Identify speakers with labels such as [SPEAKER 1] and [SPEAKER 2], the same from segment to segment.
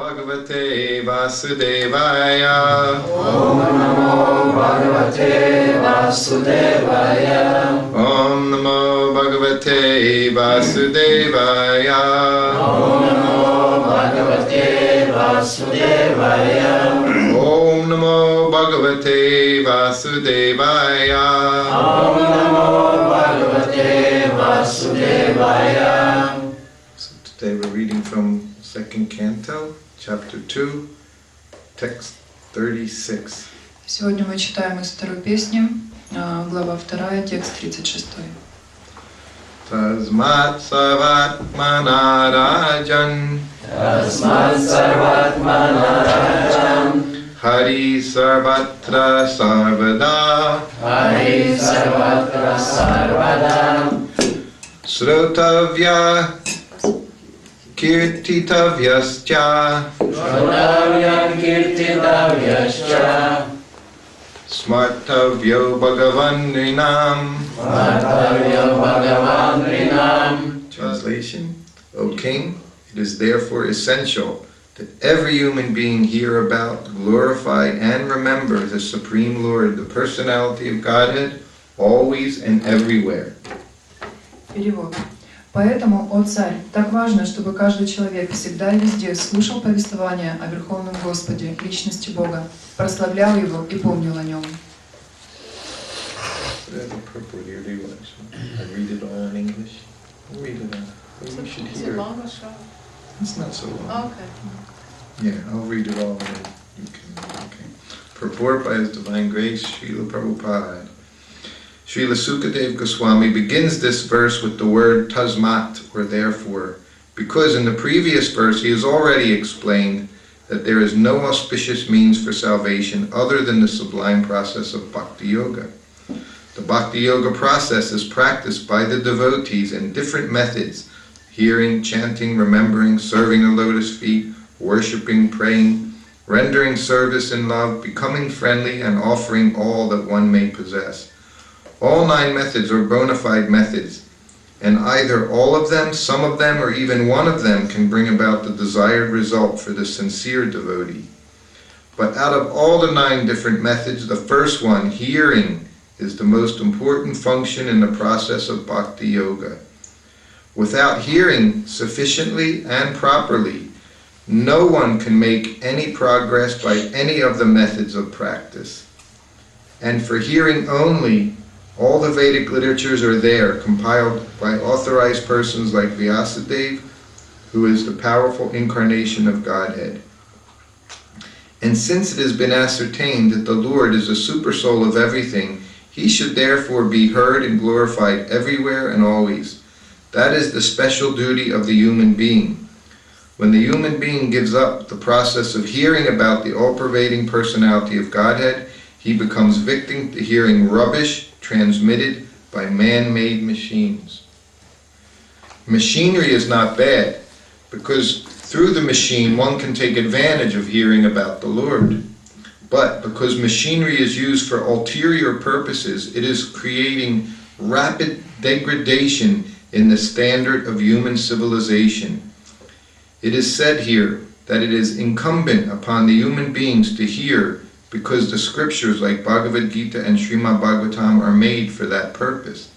[SPEAKER 1] Bhagavate Vasudevaya.
[SPEAKER 2] Om Namo Bhagavate Vasudevaya.
[SPEAKER 1] Om Namo Bhagavate Vasudevaya.
[SPEAKER 2] Om Namo Bhagavate Vasudevaya.
[SPEAKER 1] Om Namo Bhagavate Vasudevaya.
[SPEAKER 2] Om Namo Bhagavate Vasudevaya.
[SPEAKER 1] So today we're reading from second canto, chapter 2, text 36.
[SPEAKER 3] Сегодня мы читаем из второй песни, глава 2, текст 36.
[SPEAKER 1] Tasmat Sarvatmana Rajan.
[SPEAKER 2] Tasmat Sarvatmana Rajan.
[SPEAKER 1] Hari Sarvatra Sarvada.
[SPEAKER 2] Hari Sarvatra Sarvada.
[SPEAKER 1] Srutavya Kirtitavyascha.
[SPEAKER 2] Shrotavya Kirtitavyascha.
[SPEAKER 1] Smartavyo Bhagavan Rinam.
[SPEAKER 2] Smartavyo Bhagavan Rinam.
[SPEAKER 1] Translation: O King, it is therefore essential that every human being hear about, glorify, and remember the Supreme Lord, the personality of Godhead, always and everywhere.
[SPEAKER 3] Перевод. Поэтому, о царь, так важно, чтобы каждый человек всегда и везде слушал повествование о Верховном Господе, личности Бога, прославлял Его и помнил о Нем.
[SPEAKER 1] I read it all in English. Read it all. You should
[SPEAKER 4] Is
[SPEAKER 1] hear
[SPEAKER 4] it
[SPEAKER 1] it.
[SPEAKER 4] long or short?
[SPEAKER 1] It's not so long.
[SPEAKER 4] Oh, okay.
[SPEAKER 1] Yeah, I'll read it all and then you can. Okay. Purport by His Divine Grace, Srila Prabhupada. Srila Sukadeva Goswami begins this verse with the word tasmat, or therefore, because in the previous verse he has already explained that there is no auspicious means for salvation other than the sublime process of Bhakti Yoga. The Bhakti Yoga process is practiced by the devotees in different methods: hearing, chanting, remembering, serving the lotus feet, worshipping, praying, rendering service in love, becoming friendly, and offering all that one may possess. All 9 methods are bona fide methods, and either all of them, some of them, or even one of them can bring about the desired result for the sincere devotee. But out of all the 9 different methods, the first one, hearing, is the most important function in the process of Bhakti Yoga. Without hearing sufficiently and properly, no one can make any progress by any of the methods of practice. And for hearing only, all the Vedic literatures are there, compiled by authorized persons like Vyasadeva, who is the powerful incarnation of Godhead. And since it has been ascertained that the Lord is the supersoul of everything, He should therefore be heard and glorified everywhere and always. That is the special duty of the human being. When the human being gives up the process of hearing about the all-pervading personality of Godhead, he becomes victim to hearing rubbish transmitted by man-made machines. Machinery is not bad, because through the machine one can take advantage of hearing about the Lord. But because machinery is used for ulterior purposes, it is creating rapid degradation in the standard of human civilization. It is said here that it is incumbent upon the human beings to hear, because the scriptures like Bhagavad Gita and Srimad Bhagavatam are made for that purpose.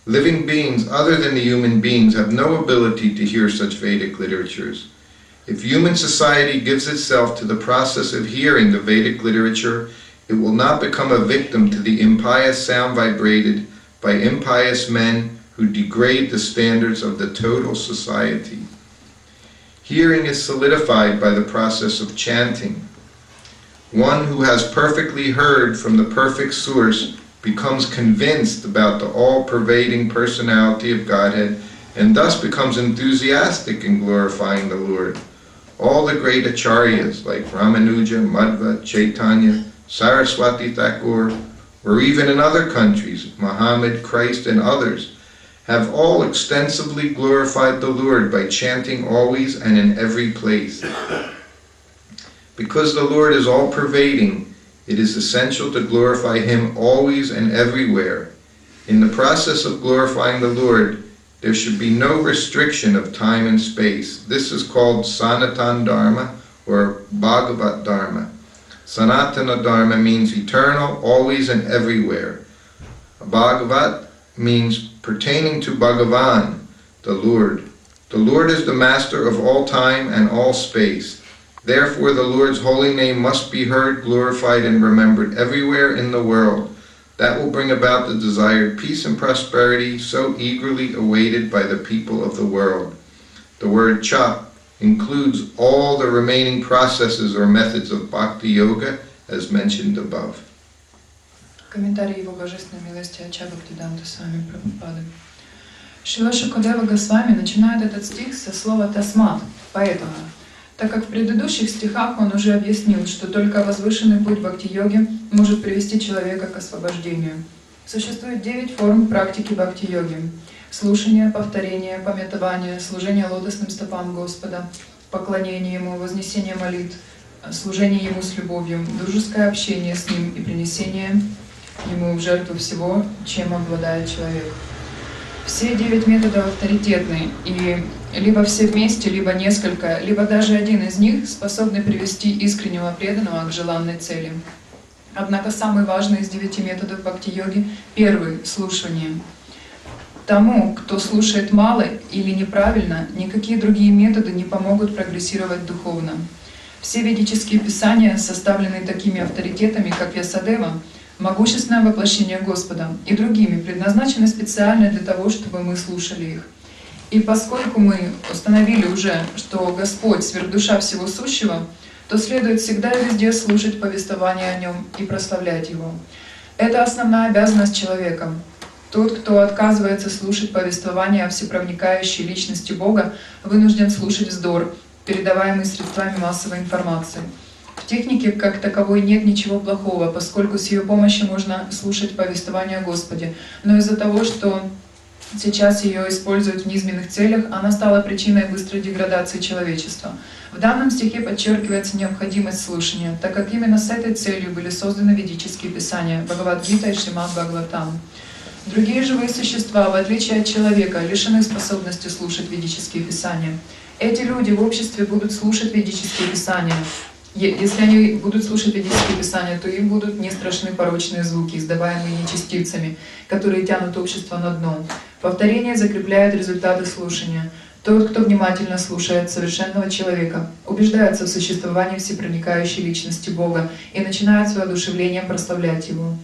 [SPEAKER 1] Living beings other than the human beings have no ability to hear such Vedic literatures. If human society gives itself to the process of hearing the Vedic literature, it will not become a victim to the impious sound vibrated by impious men who degrade the standards of the total society. Hearing is solidified by the process of chanting. One who has perfectly heard from the perfect source becomes convinced about the all-pervading personality of Godhead and thus becomes enthusiastic in glorifying the Lord. All the great acharyas like Ramanuja, Madhva, Chaitanya, Saraswati Thakur, or even in other countries, Muhammad, Christ, and others, have all extensively glorified the Lord by chanting always and in every place. Because the Lord is all-pervading, it is essential to glorify Him always and everywhere. In the process of glorifying the Lord, there should be no restriction of time and space. This is called Sanatan Dharma, or Bhagavat Dharma. Sanatana Dharma means eternal, always and everywhere. Bhagavat means pertaining to Bhagavan, the Lord. The Lord is the master of all time and all space. Therefore the Lord's holy name must be heard, glorified, and remembered everywhere in the world. That will bring about the desired peace and prosperity so eagerly awaited by the people of the world. The word cha includes all the remaining processes or methods of bhakti yoga as mentioned above.
[SPEAKER 3] Комментарий его божественной милости Ача Бхактидамта Свами Прабхупады. Шрила Шукадева Госвами начинает этот стих со слова «тасмат», поэтому, так как в предыдущих стихах он уже объяснил, что только возвышенный путь бхакти-йоги может привести человека к освобождению. Существует 9 форм практики бхакти-йоги: слушание, повторение, памятование, служение лотосным стопам Господа, поклонение Ему, вознесение молитв, служение Ему с любовью, дружеское общение с Ним и принесение Ему в жертву всего, чем обладает человек. Все 9 методов авторитетны, и либо все вместе, либо несколько, либо даже один из них способны привести искреннего преданного к желанной цели. Однако самый важный из 9 методов бхакти-йоги — первый — слушание. Тому, кто слушает мало или неправильно, никакие другие методы не помогут прогрессировать духовно. Все ведические писания составлены такими авторитетами, как Вьясадева, могущественное воплощение Господа, и другими, предназначены специально для того, чтобы мы слушали их. И поскольку мы установили уже, что Господь — сверхдуша всего сущего, то следует всегда и везде слушать повествование о Нем и прославлять Его. Это основная обязанность человека. Тот, кто отказывается слушать повествование о всепроникающей личности Бога, вынужден слушать вздор, передаваемый средствами массовой информации. В технике как таковой нет ничего плохого, поскольку с ее помощью можно слушать повествование о Господе, но из-за того, что сейчас ее используют в низменных целях, она стала причиной быстрой деградации человечества. В данном стихе подчеркивается необходимость слушания, так как именно с этой целью были созданы ведические писания Бхагавад-гита и Шримад Бхагаватам. Другие живые существа, в отличие от человека, лишены способности слушать ведические писания. Эти люди в обществе будут слушать ведические писания. Если они будут слушать ведические писания, то им будут не страшны порочные звуки, издаваемые нечестивцами, которые тянут общество на дно. Повторение закрепляет результаты слушания. Тот, кто внимательно слушает совершенного человека, убеждается в существовании всепроникающей личности Бога и начинает с воодушевлением прославлять Его.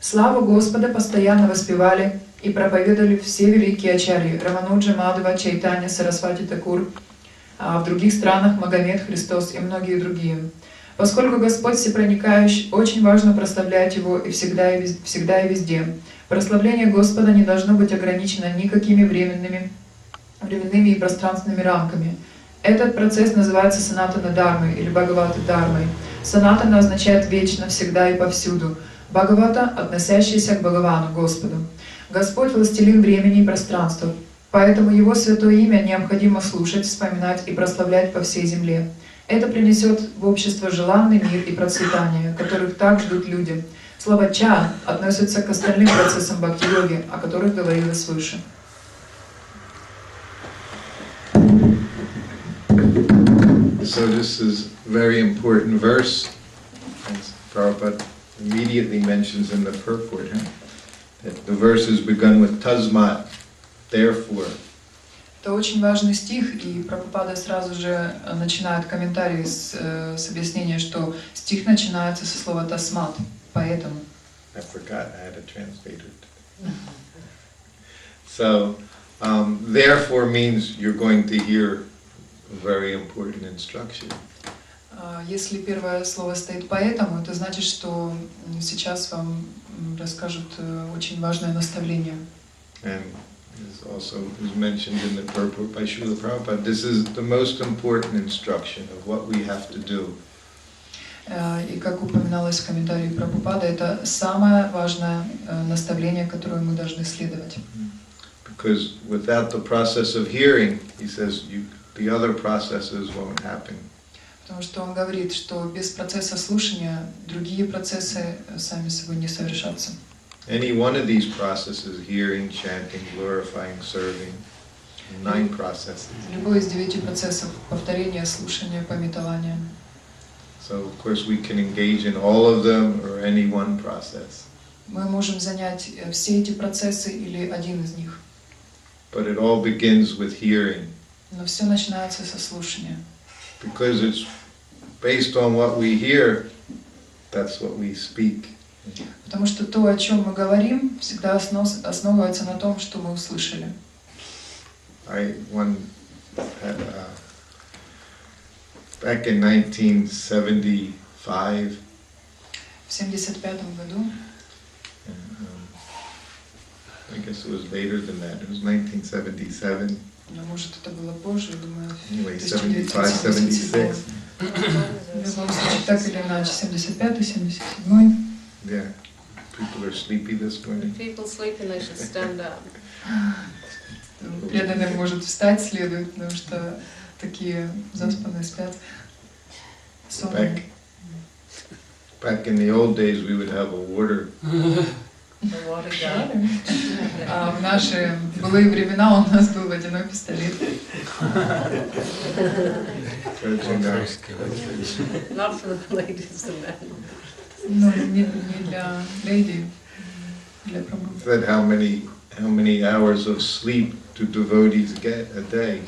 [SPEAKER 3] Славу Господа постоянно воспевали и проповедовали все великие ачарьи — Рамануджа, Мадхава, Чайтанья, Сарасвати Такур, а в других странах Магомед, Христос и многие другие. Поскольку Господь всепроникающий, очень важно прославлять Его и всегда и везде. Прославление Господа не должно быть ограничено никакими временными и пространственными рамками. Этот процесс называется санатана дармой или бхагавата дармой. Санатана означает вечно, всегда и повсюду. Бхагавата — относящийся к Бхагавану, Господу. Господь — властелин времени и пространства, поэтому Его святое имя необходимо слушать, вспоминать и прославлять по всей земле. Это принесет в общество желанный мир и процветание, которых так ждут люди. Слово «ча» относится к остальным процессам бхакти-йоги, о которых говорилось выше.
[SPEAKER 1] So this is a very important verse, as Prabhupada immediately mentions in the purport, that the verse is begun with tasmat, therefore.
[SPEAKER 3] Это очень важный стих, и Прабхупада сразу же начинает комментарий с объяснения, что стих начинается со слова «тасмат», поэтому.
[SPEAKER 1] I forgot I had a translator. So, therefore means you're going to hear a very important instruction.
[SPEAKER 3] Если первое слово стоит «поэтому», это значит, что сейчас вам расскажут очень важное наставление.
[SPEAKER 1] And this also is mentioned in the purport by Srila Prabhupada. This is the most important instruction of what we have to do.
[SPEAKER 3] И как упоминалось в комментарии Прабхупады, это самое важное наставление, которое мы должны следовать.
[SPEAKER 1] Because without the process of hearing, he says, the other processes won't happen.
[SPEAKER 3] Потому что он говорит, что без процесса слушания другие процессы сами собой не совершатся.
[SPEAKER 1] Any one of these processes, hearing, chanting, glorifying, serving, 9 processes.
[SPEAKER 3] Любой из 9 процессов — повторение, слушание, памятование.
[SPEAKER 1] So of course we can engage in all of them or any one process.
[SPEAKER 3] Мы можем занять все эти процессы или один из них.
[SPEAKER 1] But it all begins with hearing.
[SPEAKER 3] Но все начинается со слушания.
[SPEAKER 1] Because it's based on what we hear, that's what we speak.
[SPEAKER 3] Потому что то, о чем мы говорим, всегда основывается на том, что мы услышали.
[SPEAKER 1] Back in 1975,
[SPEAKER 3] В 1975 году,
[SPEAKER 1] I guess it was later than that, it was 1977,
[SPEAKER 3] ну, может, это было позже, я думаю,
[SPEAKER 1] anyway, 75,
[SPEAKER 3] 1977.
[SPEAKER 1] 76.
[SPEAKER 3] В любом случае, так или иначе, 75-й, 77-й.
[SPEAKER 1] Yeah, people are sleepy this morning.
[SPEAKER 4] People sleeping, they should stand up.
[SPEAKER 3] Преданным может встать следует, потому что такие заспанные спят. Сонные.
[SPEAKER 1] Back in the old days, we would have a water.
[SPEAKER 4] The water gun.
[SPEAKER 3] А в наши былые времена у нас был водяной пистолет.
[SPEAKER 4] Not for the ladies and men.
[SPEAKER 3] Ну, не для леди, для Прабху.
[SPEAKER 1] Said how many hours of sleep do devotees get a day?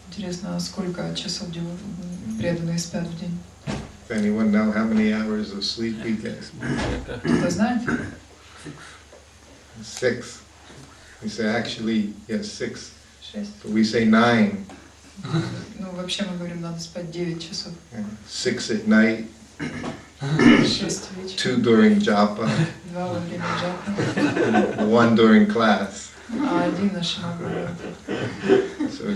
[SPEAKER 3] Интересно, сколько часов преданные спят в день?
[SPEAKER 1] Does anyone know how many hours of sleep we get?
[SPEAKER 3] Кто знает?
[SPEAKER 1] 6. We say actually, yes, 6.
[SPEAKER 3] 6.
[SPEAKER 1] But we say 9.
[SPEAKER 3] Ну, вообще мы говорим, надо спать 9 часов.
[SPEAKER 1] 6 at night,
[SPEAKER 3] 6 вечера.
[SPEAKER 1] 2 during japa,
[SPEAKER 3] 2 во время джапы,
[SPEAKER 1] 1 during class.
[SPEAKER 3] а 1 на шимагуру.
[SPEAKER 1] So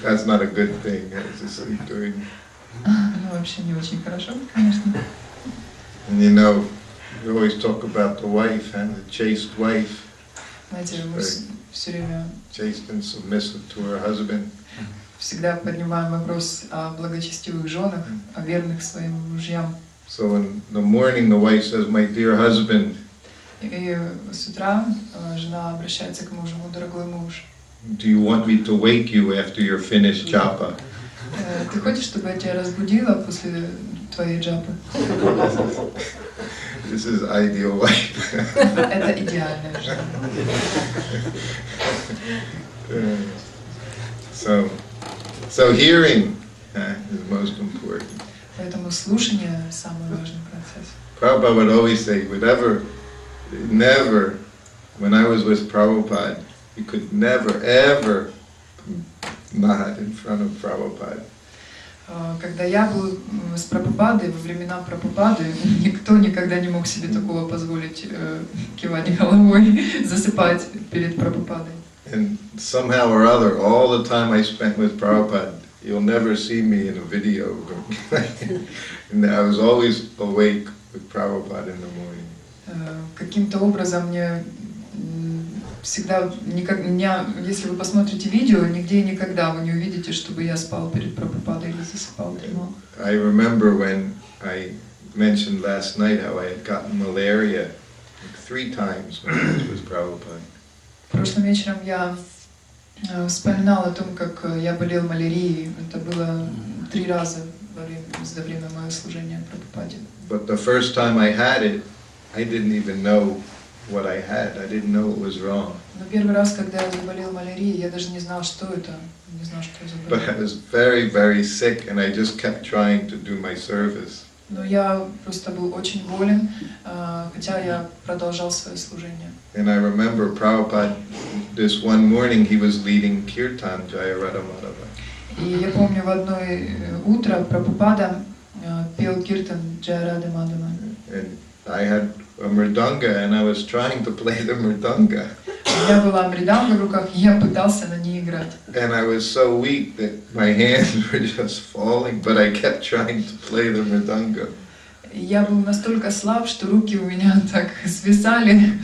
[SPEAKER 1] that's not a good thing, to sleep during.
[SPEAKER 3] Ну, вообще не очень хорошо, конечно.
[SPEAKER 1] And you know, we always talk about the wife and the chaste wife,
[SPEAKER 3] Знаете, мы все время
[SPEAKER 1] chaste and submissive to her husband.
[SPEAKER 3] всегда поднимаем вопрос о благочестивых женах, о верных своим мужьям.
[SPEAKER 1] So in the morning, the wife says, "My dear husband,
[SPEAKER 3] И с утра жена обращается к мужу: дорогой муж,
[SPEAKER 1] do you want me to wake you after you're finished japa?"
[SPEAKER 3] ты хочешь, чтобы я тебя разбудила после твоей джапы?
[SPEAKER 1] This is ideal wife.
[SPEAKER 3] Это идеальная жена.
[SPEAKER 1] So hearing is most important.
[SPEAKER 3] Поэтому слушание – самый важный процесс.
[SPEAKER 1] Prabhupada would always say, never, when I was with Prabhupada, you could never, ever nod in front of Prabhupada.
[SPEAKER 3] Когда я был с Прабхупадой, во времена Прабхупады, никто никогда не мог себе такого позволить, кивать головой, засыпать перед Прабхупадой.
[SPEAKER 1] And somehow or other, all the time I spent with Prabhupada, you'll never see me in a video. And I was always awake with Prabhupada in the morning.
[SPEAKER 3] Каким-то образом мне всегда, если вы посмотрите видео, нигде и никогда вы не увидите, чтобы я спал перед Прабхупадой или засыпал, дремал.
[SPEAKER 1] I remember when I mentioned last night how I had gotten malaria like 3 times when I was with Prabhupada.
[SPEAKER 3] Прошлым вечером я вспоминал о том, как я болел малярией. Это было 3 раза за время моего служения Прабхупаде.
[SPEAKER 1] But the first time I had it, I didn't even know what I had. I didn't know it was wrong.
[SPEAKER 3] Но первый раз, когда я заболел малярией, я даже не знал, что это. Не знал, что я
[SPEAKER 1] But I
[SPEAKER 3] заболел.
[SPEAKER 1] was very, very sick, and I just kept trying to do my service.
[SPEAKER 3] Но я просто был очень болен, хотя я продолжал свое служение.
[SPEAKER 1] And I remember Prabhupada, this one morning he was leading Kirtan Jaya Radha Madhava.
[SPEAKER 3] И я помню, в одно утро Прабхупада пел киртан Джая Рады Мадхава.
[SPEAKER 1] And I had a mridanga, and I was trying to play the mridanga.
[SPEAKER 3] У меня была мриданга в руках, и я пытался на ней играть.
[SPEAKER 1] And I was so weak that my hands were just falling, but I kept trying to play the mridanga.
[SPEAKER 3] Я был настолько слаб, что руки у меня так свисали,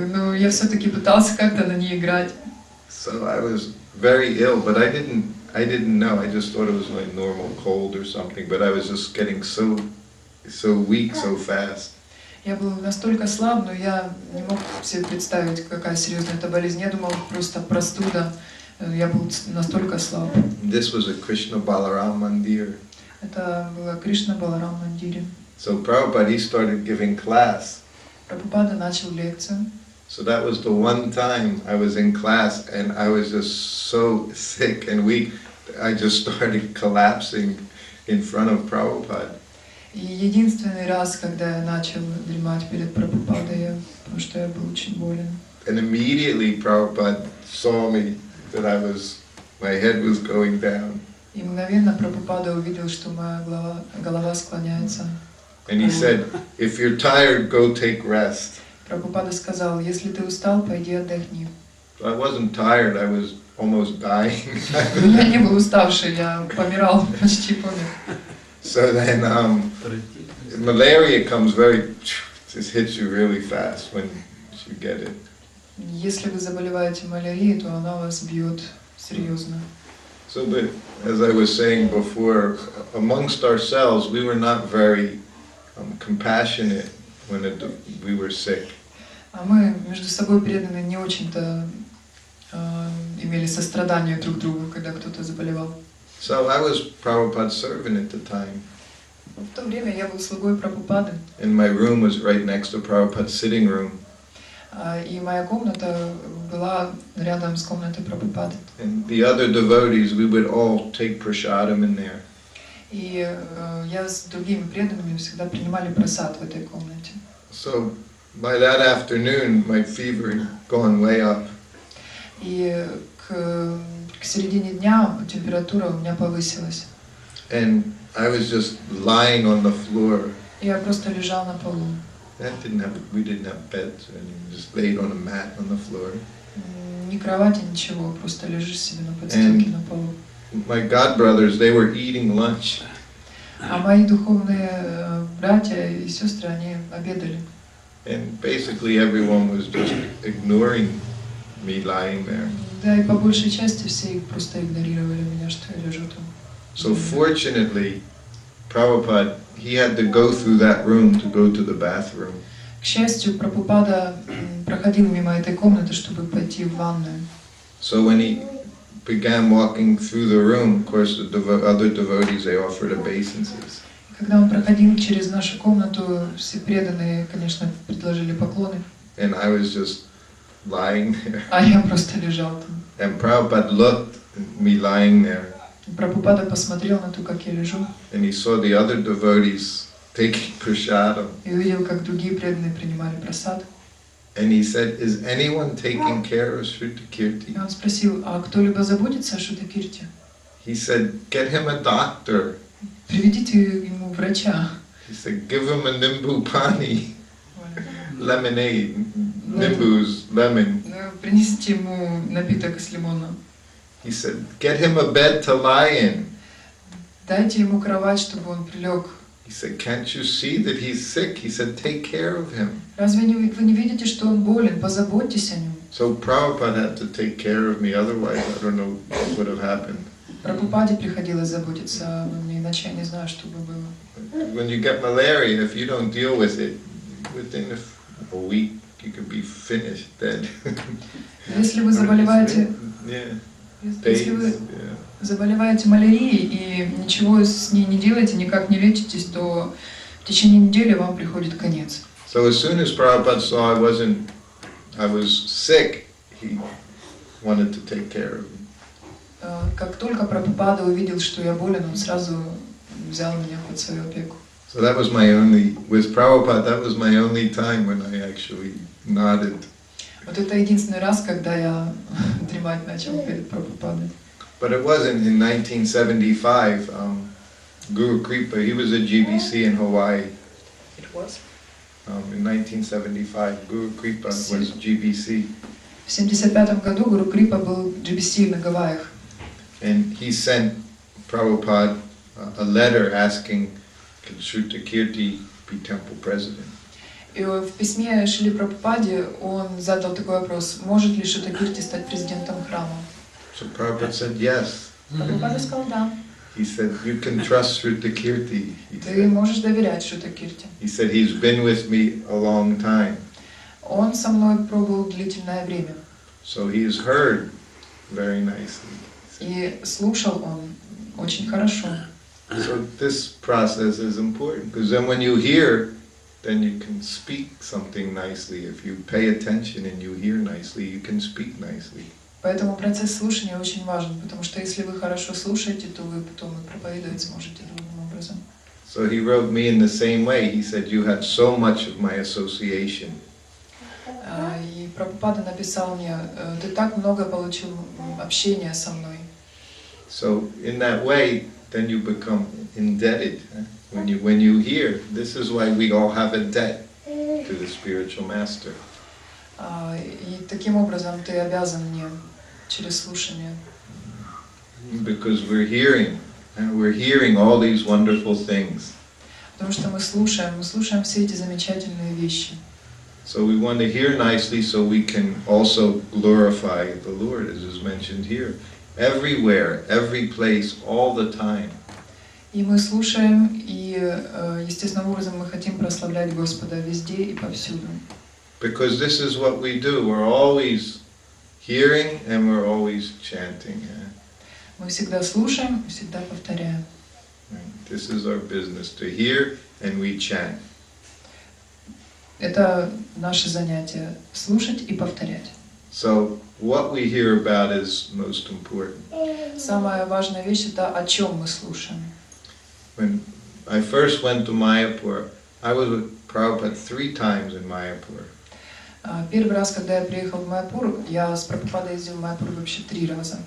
[SPEAKER 3] но я все-таки пытался как-то на ней играть.
[SPEAKER 1] So I was very ill, but I didn't know. I just thought it was like normal cold or something, but I was just getting so weak so fast.
[SPEAKER 3] Я был настолько слаб, но я не мог себе представить, какая серьезная эта болезнь. Я думал, просто простуда, Я был настолько слаб.
[SPEAKER 1] This was a Krishna Balaram Mandir.
[SPEAKER 3] Это было Кришна Баларам Мандире.
[SPEAKER 1] So Prabhupada, he started giving class.
[SPEAKER 3] Прабхупада начал лекцию.
[SPEAKER 1] So that was the one time I was in class and I was just so sick and weak. I just started collapsing in front of Prabhupada.
[SPEAKER 3] И единственный раз, когда я начал дремать перед Прабхупадой, потому что я был очень болен.
[SPEAKER 1] And immediately Prabhupada saw me, that my head was going down.
[SPEAKER 3] И мгновенно Прабхупада увидел, что моя голова склоняется.
[SPEAKER 1] And he said, if you're tired, go take rest.
[SPEAKER 3] Прабхупада сказал, если ты устал, пойди отдохни.
[SPEAKER 1] So I wasn't tired, I was almost dying.
[SPEAKER 3] Я не был уставший, я помирал, почти помер.
[SPEAKER 1] So then malaria comes just hits you really fast when you get it.
[SPEAKER 3] Если вы заболеваете малярией, то она вас бьет серьезно.
[SPEAKER 1] So, but as I was saying before, amongst ourselves, we were not very compassionate when we were sick.
[SPEAKER 3] А мы между собой преданные не очень-то имели сострадание друг к другу, когда кто-то заболевал.
[SPEAKER 1] So I was Prabhupada's servant at the time.
[SPEAKER 3] В то время я был слугой Прабхупады.
[SPEAKER 1] And my room was right next to Prabhupada's sitting room.
[SPEAKER 3] И моя комната была рядом с комнатой Прабхупады.
[SPEAKER 1] And the other devotees, we would all take prasadam in there.
[SPEAKER 3] И я с другими преданными всегда принимали прасад в этой комнате.
[SPEAKER 1] So by that afternoon, my fever had gone way up.
[SPEAKER 3] И к середине дня температура у меня повысилась.
[SPEAKER 1] And I was just lying on the floor.
[SPEAKER 3] Я просто лежал на полу.
[SPEAKER 1] We didn't have beds, and we just laid on a mat on the floor.
[SPEAKER 3] Ни кровати, ничего, просто лежишь себе на подстилке на полу.
[SPEAKER 1] My godbrothers, they were eating lunch.
[SPEAKER 3] А мои духовные братья и сестры, они обедали.
[SPEAKER 1] And basically everyone was just ignoring me lying there.
[SPEAKER 3] Да, и по большей части все просто игнорировали меня, что я лежу там.
[SPEAKER 1] So fortunately, Prabhupada, he had to go through that room to go to the bathroom.
[SPEAKER 3] К счастью, Прабхупада проходил мимо этой комнаты, чтобы пойти в ванную.
[SPEAKER 1] So when he began walking through the room, of course, the other devotees, they offered obeisances.
[SPEAKER 3] Когда он проходил через нашу комнату, все преданные, конечно, предложили поклоны.
[SPEAKER 1] And I was just lying there.
[SPEAKER 3] А я просто лежал там.
[SPEAKER 1] And Prabhupada looked at me lying there.
[SPEAKER 3] Прабхупада посмотрел на то, как я лежу.
[SPEAKER 1] And he saw the other devotees taking prasadam.
[SPEAKER 3] И увидел, как другие преданные принимали прасад.
[SPEAKER 1] And he said, is anyone taking care of Srutakirti?
[SPEAKER 3] И он спросил, а кто-либо заботится о Шрутакирте?
[SPEAKER 1] He said, get him a doctor.
[SPEAKER 3] Приведите ему врача.
[SPEAKER 1] He said, give him a nimbu pani. Lemonade. Nimbu's lemon.
[SPEAKER 3] Принесите ему напиток из лимона.
[SPEAKER 1] He said, get him a bed to lie in.
[SPEAKER 3] Дайте ему кровать, чтобы он прилег.
[SPEAKER 1] He said, can't you see that he's sick? He said, take care of him.
[SPEAKER 3] Разве вы не видите, что он болен? Позаботьтесь о нем.
[SPEAKER 1] So Prabhupada had to take care of me, otherwise I don't know what would have happened.
[SPEAKER 3] Прабхупаде приходилось заботиться обо мне, иначе я не знаю, что бы было.
[SPEAKER 1] When you get malaria, if you don't deal with it, within a week you could be finished, dead.
[SPEAKER 3] Если вы заболеваете,
[SPEAKER 1] Yeah.
[SPEAKER 3] если вы заболеваете малярией и ничего с ней не делаете, никак не лечитесь, то в течение недели вам приходит конец.
[SPEAKER 1] So as soon as Prabhupada saw I was sick, he wanted to take care of me.
[SPEAKER 3] Как только Прабхупада увидел, что я болен, он сразу взял меня под свою опеку.
[SPEAKER 1] So that was with Prabhupada, that was my only time when I actually nodded.
[SPEAKER 3] Вот это единственный раз, когда я дремать начал перед Прабхупадой.
[SPEAKER 1] But it wasn't in 1975. Guru Kripa, he was a GBC in Hawaii.
[SPEAKER 4] It was?
[SPEAKER 1] In 1975, Guru Kripa was GBC.
[SPEAKER 3] В 1975 году Гуру Крипа был GBC на Гавайях.
[SPEAKER 1] And he sent Prabhupada a letter asking, can Srutakirti be temple president?
[SPEAKER 3] И в письме Шрили Прабхупаде он задал такой вопрос: может ли Шрутакирти стать президентом храма?
[SPEAKER 1] So Prabhupada said yes.
[SPEAKER 3] Прабхупада сказал да.
[SPEAKER 1] He said, you can trust Srutakirti.
[SPEAKER 3] Ты можешь доверять Шрутакирти.
[SPEAKER 1] He said, he's been with me a long time.
[SPEAKER 3] Он со мной пробыл длительное время.
[SPEAKER 1] So he has heard very nicely.
[SPEAKER 3] И слушал он очень хорошо.
[SPEAKER 1] So this process is important because then when you hear, then you can speak something nicely. If you pay attention and you hear nicely, you can speak nicely.
[SPEAKER 3] Поэтому процесс слушания очень важен, потому что если вы хорошо слушаете, то вы потом и проповедовать сможете другим образом.
[SPEAKER 1] So he wrote me in the same way. He said, you had so much of my association.
[SPEAKER 3] И Прабхупада написал мне: ты так много получил общения со мной.
[SPEAKER 1] So in that way, then you become indebted. When you hear, this is why we all have a debt to the spiritual master.
[SPEAKER 3] И таким образом ты обязан мне через слушание.
[SPEAKER 1] Because we're hearing all these wonderful things.
[SPEAKER 3] Потому что мы слушаем все эти замечательные вещи.
[SPEAKER 1] So we want to hear nicely so we can also glorify the Lord, as is mentioned here. Everywhere, every place, all the time.
[SPEAKER 3] И мы слушаем, и естественным образом мы хотим прославлять Господа везде и повсюду.
[SPEAKER 1] Because this is what we do. We're always hearing and we're always chanting.
[SPEAKER 3] Мы всегда слушаем, всегда повторяем.
[SPEAKER 1] This is our business, to hear and we chant.
[SPEAKER 3] Это наше занятие — слушать и повторять.
[SPEAKER 1] So what we hear about is most important.
[SPEAKER 3] Самая важная вещь — это о чем мы слушаем.
[SPEAKER 1] When I first went to Mayapur, I was with Prabhupada 3 times in Mayapur.
[SPEAKER 3] Первый раз, когда я приехал в Майяпур, я с Прабхупадой ездил в Майяпур вообще 3 раза.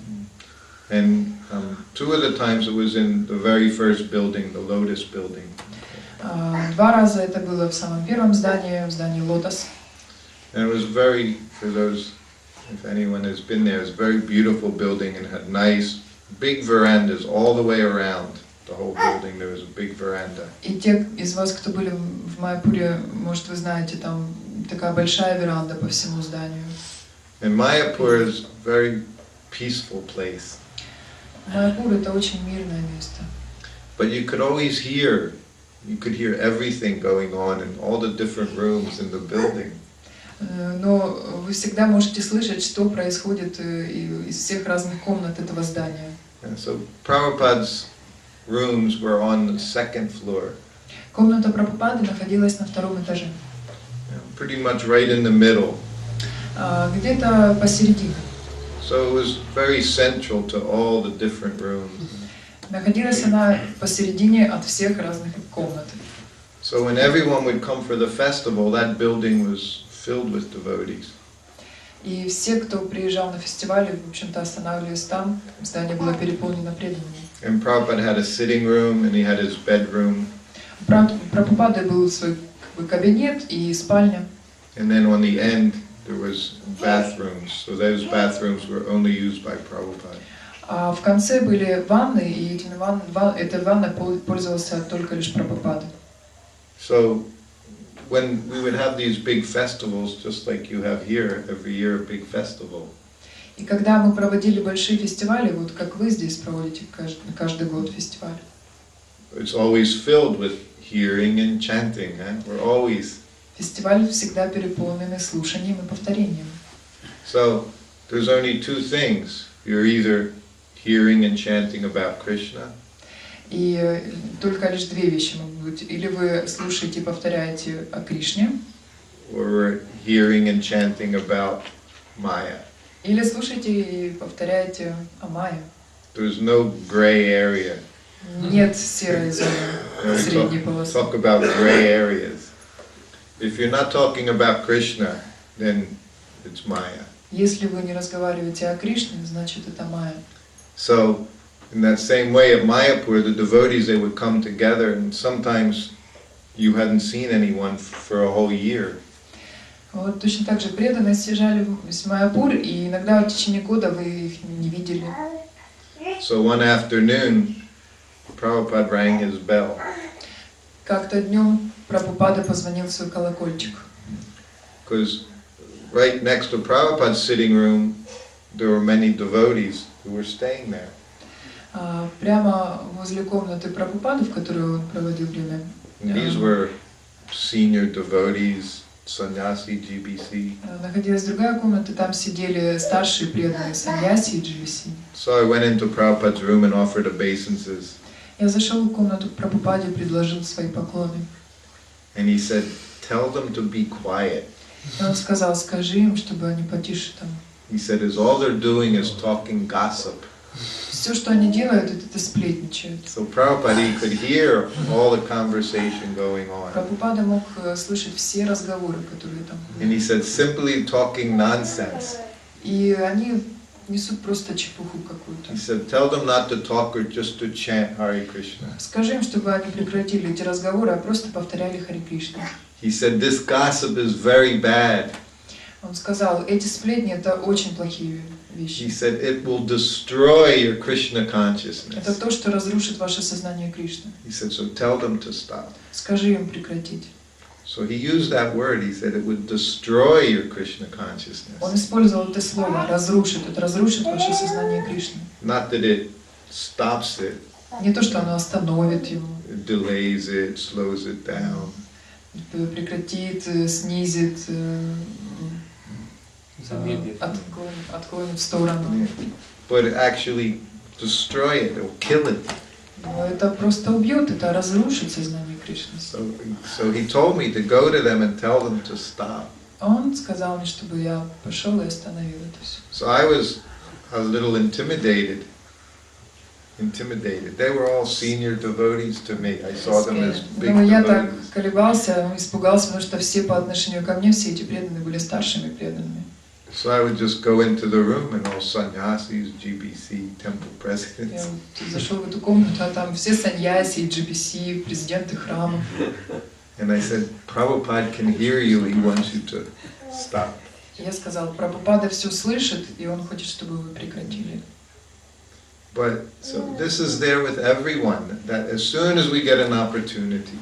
[SPEAKER 1] And 2 of the times it was in the very first building, the Lotus building.
[SPEAKER 3] 2 раза это было в самом первом здании, в здании Лотос.
[SPEAKER 1] And it was very, for those, if anyone has been there, it's a very beautiful building and had nice big verandas all the way around the whole building. There was a big veranda.
[SPEAKER 3] И те из вас, кто были в Майяпуре, может, вы знаете, там такая большая веранда по всему зданию.
[SPEAKER 1] And Mayapur is a very peaceful place.
[SPEAKER 3] Майяпур — это очень мирное место.
[SPEAKER 1] But you could always hear, you could hear everything going on in all the different rooms in the building.
[SPEAKER 3] Но вы всегда можете слышать, что происходит из всех разных комнат этого здания.
[SPEAKER 1] And so Prabhupada's rooms were on the 2nd floor.
[SPEAKER 3] Комната Прабхупады находилась на 2-м этаже.
[SPEAKER 1] Pretty much right in the middle.
[SPEAKER 3] Где-то посередине.
[SPEAKER 1] So it was very central to all the different rooms.
[SPEAKER 3] Находилась она посередине от всех разных комнат.
[SPEAKER 1] So when everyone would come for the festival, that building was filled with devotees.
[SPEAKER 3] И все, кто приезжал на фестиваль, в общем-то, останавливались там. Здание было переполнено преданными.
[SPEAKER 1] And Prabhupada had a sitting room and he had his bedroom.
[SPEAKER 3] Прабхупады был свой кабинет и спальня.
[SPEAKER 1] And then on the end there was bathrooms. So those bathrooms were only used by Prabhupada.
[SPEAKER 3] А в конце были ванны, и этой ванной пользовался только лишь Прабхупада.
[SPEAKER 1] So when we would have these big festivals, just like you have here, every year a big festival.
[SPEAKER 3] И когда мы проводили большие фестивали, вот как вы здесь проводите каждый год фестиваль.
[SPEAKER 1] It's always filled with hearing and chanting. We're always.
[SPEAKER 3] Фестиваль всегда переполнен слушанием и повторением.
[SPEAKER 1] So there's only 2 things. You're either hearing and chanting about Krishna.
[SPEAKER 3] И только лишь 2 вещи могут быть. Или вы слушаете и повторяете о Кришне,
[SPEAKER 1] Or hearing and chanting about Maya.
[SPEAKER 3] или слушаете и повторяете о Майе.
[SPEAKER 1] There's no gray area.
[SPEAKER 3] Нет серой зоны, средней полосы.
[SPEAKER 1] Talk about gray areas. If you're not talking about Krishna, then it's Maya.
[SPEAKER 3] Если вы не разговариваете о Кришне, значит это Майя.
[SPEAKER 1] So, in that same way at Mayapur, the devotees, they would come together, and sometimes you hadn't seen anyone for a whole year.
[SPEAKER 3] Вот точно так же преданные съезжали в Майяпур, и иногда в течение года вы их не видели.
[SPEAKER 1] So one afternoon, Prabhupada rang his bell.
[SPEAKER 3] Как-то днем Прабхупада позвонил в свой колокольчик.
[SPEAKER 1] Because right next to Prabhupada's sitting room, there were many devotees who were staying there.
[SPEAKER 3] Прямо возле комнаты Прабхупады, в которой он проводил время.
[SPEAKER 1] And these were senior devotees, sannyasi GBC.
[SPEAKER 3] Находилась другая комната, там сидели старшие преданные саньяси и GBC.
[SPEAKER 1] So I went into Prabhupada's room and offered obeisances.
[SPEAKER 3] Я зашел в комнату к Прабхупаде и предложил свои поклоны.
[SPEAKER 1] And he said, tell them to be quiet.
[SPEAKER 3] И он сказал, скажи им, чтобы они потише там.
[SPEAKER 1] He said, all they're doing is talking gossip.
[SPEAKER 3] Все, что они делают, это сплетничают.
[SPEAKER 1] So Prabhupada, he could hear all the conversation going on.
[SPEAKER 3] Прабхупада мог слышать все разговоры, которые там
[SPEAKER 1] And
[SPEAKER 3] были.
[SPEAKER 1] he said, simply talking nonsense.
[SPEAKER 3] И они несут просто чепуху какую-то.
[SPEAKER 1] He said, tell them not to talk or just to chant Hare Krishna.
[SPEAKER 3] Скажи им, чтобы они прекратили эти разговоры, а просто повторяли Харе Кришна.
[SPEAKER 1] He said, this gossip is very bad.
[SPEAKER 3] Он сказал, эти сплетни это очень плохие
[SPEAKER 1] He
[SPEAKER 3] вещи.
[SPEAKER 1] said, it will destroy your Krishna
[SPEAKER 3] Это
[SPEAKER 1] consciousness.
[SPEAKER 3] то, что разрушит ваше сознание Кришны.
[SPEAKER 1] He said, so tell them to stop.
[SPEAKER 3] Скажи им прекратить.
[SPEAKER 1] So he used that word. He said it would destroy your Krishna consciousness.
[SPEAKER 3] Он использовал это слово разрушит. Это разрушит ваше сознание Кришны.
[SPEAKER 1] Not that it stops it,
[SPEAKER 3] Не то, что оно остановит его,
[SPEAKER 1] it delays it, slows it down.
[SPEAKER 3] прекратит, снизит,
[SPEAKER 2] Замедлит.
[SPEAKER 3] отклонит в сторону.
[SPEAKER 1] But it actually destroy it, it will kill it.
[SPEAKER 3] Но это просто убьет, это разрушит сознание Кришны.
[SPEAKER 1] So he told me to go to them and tell them to stop.
[SPEAKER 3] Он сказал мне, чтобы я пошел и остановил это все.
[SPEAKER 1] So I was a little intimidated. They were all senior devotees to me. I saw them as big
[SPEAKER 3] Но я так
[SPEAKER 1] devotees.
[SPEAKER 3] колебался, испугался, потому что все по отношению ко мне, все эти преданные были старшими преданными.
[SPEAKER 1] So I would just go into the room and all sannyasis, GBC, temple
[SPEAKER 3] Я
[SPEAKER 1] presidents.
[SPEAKER 3] зашел в эту комнату, а там все саньяси, GBC, президенты храмов.
[SPEAKER 1] And I said, Prabhupada can hear you, he wants you to stop.
[SPEAKER 3] Я сказал, Прабхупада все слышит, и он хочет, чтобы вы прекратили.
[SPEAKER 1] But so this is there with everyone, that as soon as we get an opportunity,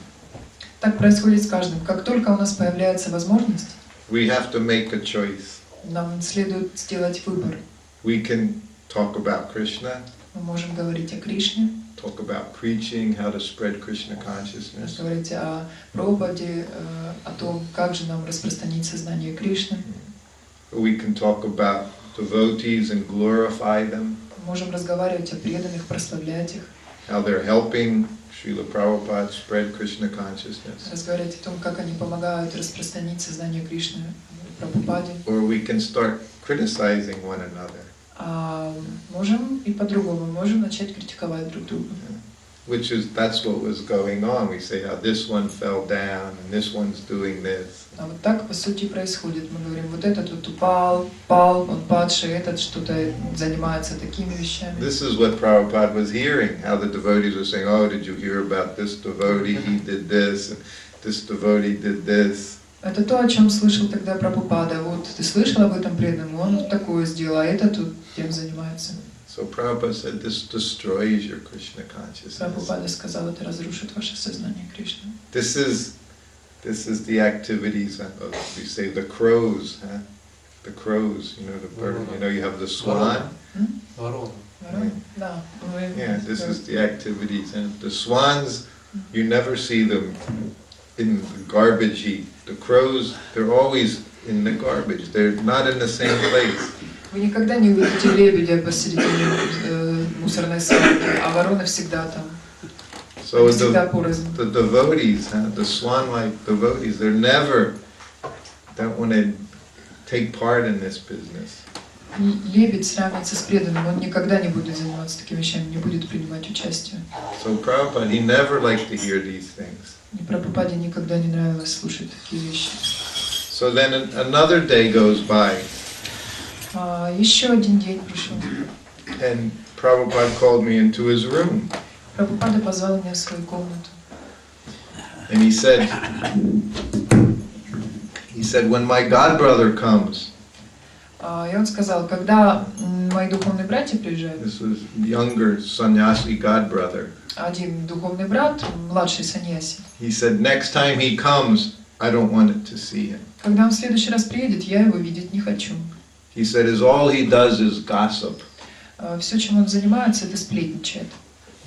[SPEAKER 3] Так происходит с каждым. Как только у нас появляется возможность,
[SPEAKER 1] we have to make a choice.
[SPEAKER 3] нам следует сделать выбор.
[SPEAKER 1] We can talk about Krishna,
[SPEAKER 3] Мы можем говорить о Кришне,
[SPEAKER 1] talk about preaching, how to spread Krishna consciousness.
[SPEAKER 3] говорить о Прабхупаде, о том, как же нам распространить сознание Кришны.
[SPEAKER 1] We can talk about devotees and glorify them,
[SPEAKER 3] Можем разговаривать о преданных, прославлять их,
[SPEAKER 1] how they're helping Srila Prabhupada spread Krishna consciousness.
[SPEAKER 3] разговаривать о том, как они помогают распространить сознание Кришны в Прабхупаде.
[SPEAKER 1] Or we can start criticizing one another,
[SPEAKER 3] А можем и по-другому, можем начать критиковать друг друга.
[SPEAKER 1] that's what was going on. We say how this one fell down and this one's doing this.
[SPEAKER 3] А вот так, по сути, и происходит. Мы говорим, вот этот вот упал, он падший, этот что-то занимается такими вещами.
[SPEAKER 1] This is what Prabhupada was hearing, how the devotees were saying, oh, did you hear about this devotee, he did this, and this devotee did this.
[SPEAKER 3] Это то, о чем слышал тогда Прабхупада. Вот ты слышал об этом преданном, он вот такое сделал, а этот тут тем занимается.
[SPEAKER 1] So Prabhupada said, this destroys your Krishna consciousness.
[SPEAKER 3] Прабхупада сказал, это разрушит ваше сознание Кришны.
[SPEAKER 1] This is the activities of, we say, the crows, huh? The crows, you know, the bird, you know, you have the swan.
[SPEAKER 2] Ворона.
[SPEAKER 3] Ворона? Да.
[SPEAKER 1] Yeah, this is the activities. And the swans, you never see them in the garbage heap. The crows, they're always in the garbage. They're not in the same place.
[SPEAKER 3] Вы никогда не увидите лебедя посередине мусорной свалки, а вороны всегда там.
[SPEAKER 1] So
[SPEAKER 3] Всегда порознь.
[SPEAKER 1] the devotees, the swan-like devotees, don't want to take part in this business.
[SPEAKER 3] Лебедь сравнится с преданным, он никогда не будет заниматься такими вещами, не будет принимать участие.
[SPEAKER 1] So Prabhupada, he never liked to hear these things.
[SPEAKER 3] И Прабхупаде никогда не нравилось слушать такие вещи.
[SPEAKER 1] So then another day goes by,
[SPEAKER 3] Еще один день пришел.
[SPEAKER 1] and Prabhupada called me into his room,
[SPEAKER 3] Прабхупада позвал меня в свою комнату.
[SPEAKER 1] and he said, when my godbrother comes,
[SPEAKER 3] И он сказал, когда мои духовные братья приезжают,
[SPEAKER 1] this was younger sannyasi godbrother,
[SPEAKER 3] один духовный брат, младший саньяси,
[SPEAKER 1] he said, next time he comes, I don't want it to see him.
[SPEAKER 3] когда он в следующий раз приедет, я его видеть не хочу.
[SPEAKER 1] He said, all he does is gossip.
[SPEAKER 3] Все, чем он занимается, это сплетничает.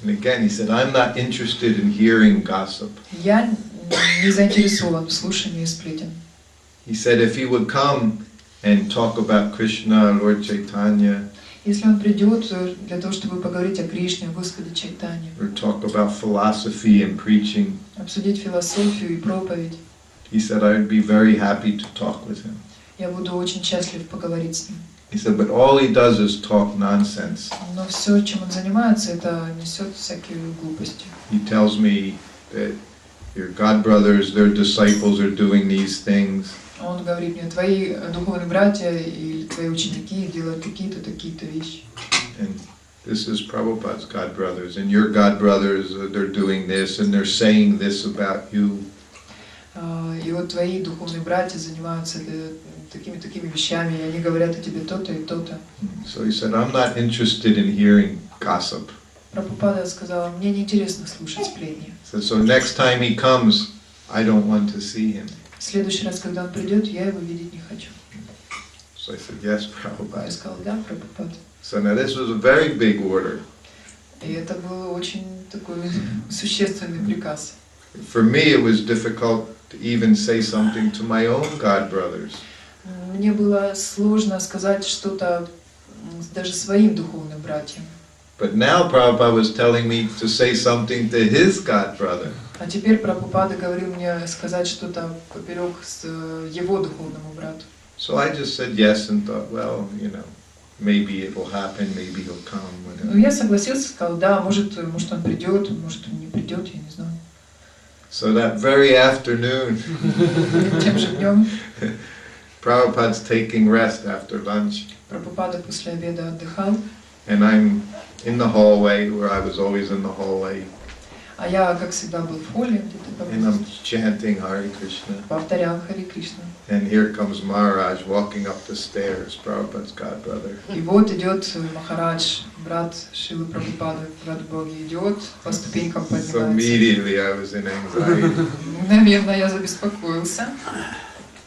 [SPEAKER 1] And again, he said, I'm not interested in hearing gossip.
[SPEAKER 3] Я не заинтересован в слушании сплетен.
[SPEAKER 1] he said if he would come and talk about Krishna, Lord Chaitanya,
[SPEAKER 3] Если он придет для того, чтобы поговорить о Кришне, о Господе Чайтане,
[SPEAKER 1] or talk about philosophy and preaching,
[SPEAKER 3] обсудить философию и проповедь,
[SPEAKER 1] he said I would be very happy to talk with him.
[SPEAKER 3] я буду очень счастлив поговорить с ним.
[SPEAKER 1] He said, but all he does is talk nonsense.
[SPEAKER 3] Но все, чем он занимается, это несет всякие глупости.
[SPEAKER 1] He tells me that your god brothers, their disciples are doing these things.
[SPEAKER 3] Он говорит мне, твои духовные братья или твои ученики делают такие-то вещи.
[SPEAKER 1] And this is Prabhupada's god brothers, and your god brothers, they're doing this, and they're saying this about you.
[SPEAKER 3] И вот твои духовные братья занимаются такими вещами, и они говорят о тебе то-то и то-то.
[SPEAKER 1] So he said, I'm not interested in hearing gossip.
[SPEAKER 3] Прабхупада сказала, мне неинтересно слушать сплетни.
[SPEAKER 1] So next time he comes, I don't want to see him.
[SPEAKER 3] В следующий раз, когда он придет, я его видеть не хочу.
[SPEAKER 1] So I said, yes,
[SPEAKER 3] Я
[SPEAKER 1] Prabhupada.
[SPEAKER 3] сказал, да, Прабхупада.
[SPEAKER 1] So now this was a very big order.
[SPEAKER 3] И это был очень такой существенный приказ.
[SPEAKER 1] For me, it was difficult to even say something to my own god brothers.
[SPEAKER 3] Мне было сложно сказать что-то даже своим духовным братьям.
[SPEAKER 1] But now Prabhupada was telling me to say something to his god brother.
[SPEAKER 3] А теперь Прабхупада говорил мне сказать что-то поперек с его духовному брату.
[SPEAKER 1] So I just said yes and thought, well, you know, maybe it will happen, maybe he'll come,
[SPEAKER 3] Ну,
[SPEAKER 1] whatever.
[SPEAKER 3] я согласился, сказал, да, может он придет, может он не придет, я не знаю.
[SPEAKER 1] So that very afternoon,
[SPEAKER 3] Тем же днем
[SPEAKER 1] Prabhupada's taking rest after lunch,
[SPEAKER 3] Прабхупада после обеда отдыхал,
[SPEAKER 1] and I'm in the hallway, where I was always in the hallway,
[SPEAKER 3] а я, как всегда, был в холле, где-то
[SPEAKER 1] and I'm
[SPEAKER 3] поблизости,
[SPEAKER 1] chanting Hare Krishna.
[SPEAKER 3] повторял Хари Кришна.
[SPEAKER 1] And here comes Maharaj walking up the stairs, Prabhupada's god brother.
[SPEAKER 3] И вот идет Махарадж, брат Шилы Прабхупады, брат Боги, идет, по ступенькам
[SPEAKER 1] So
[SPEAKER 3] поднимается.
[SPEAKER 1] immediately I was in anxiety.
[SPEAKER 3] Мгновенно я забеспокоился,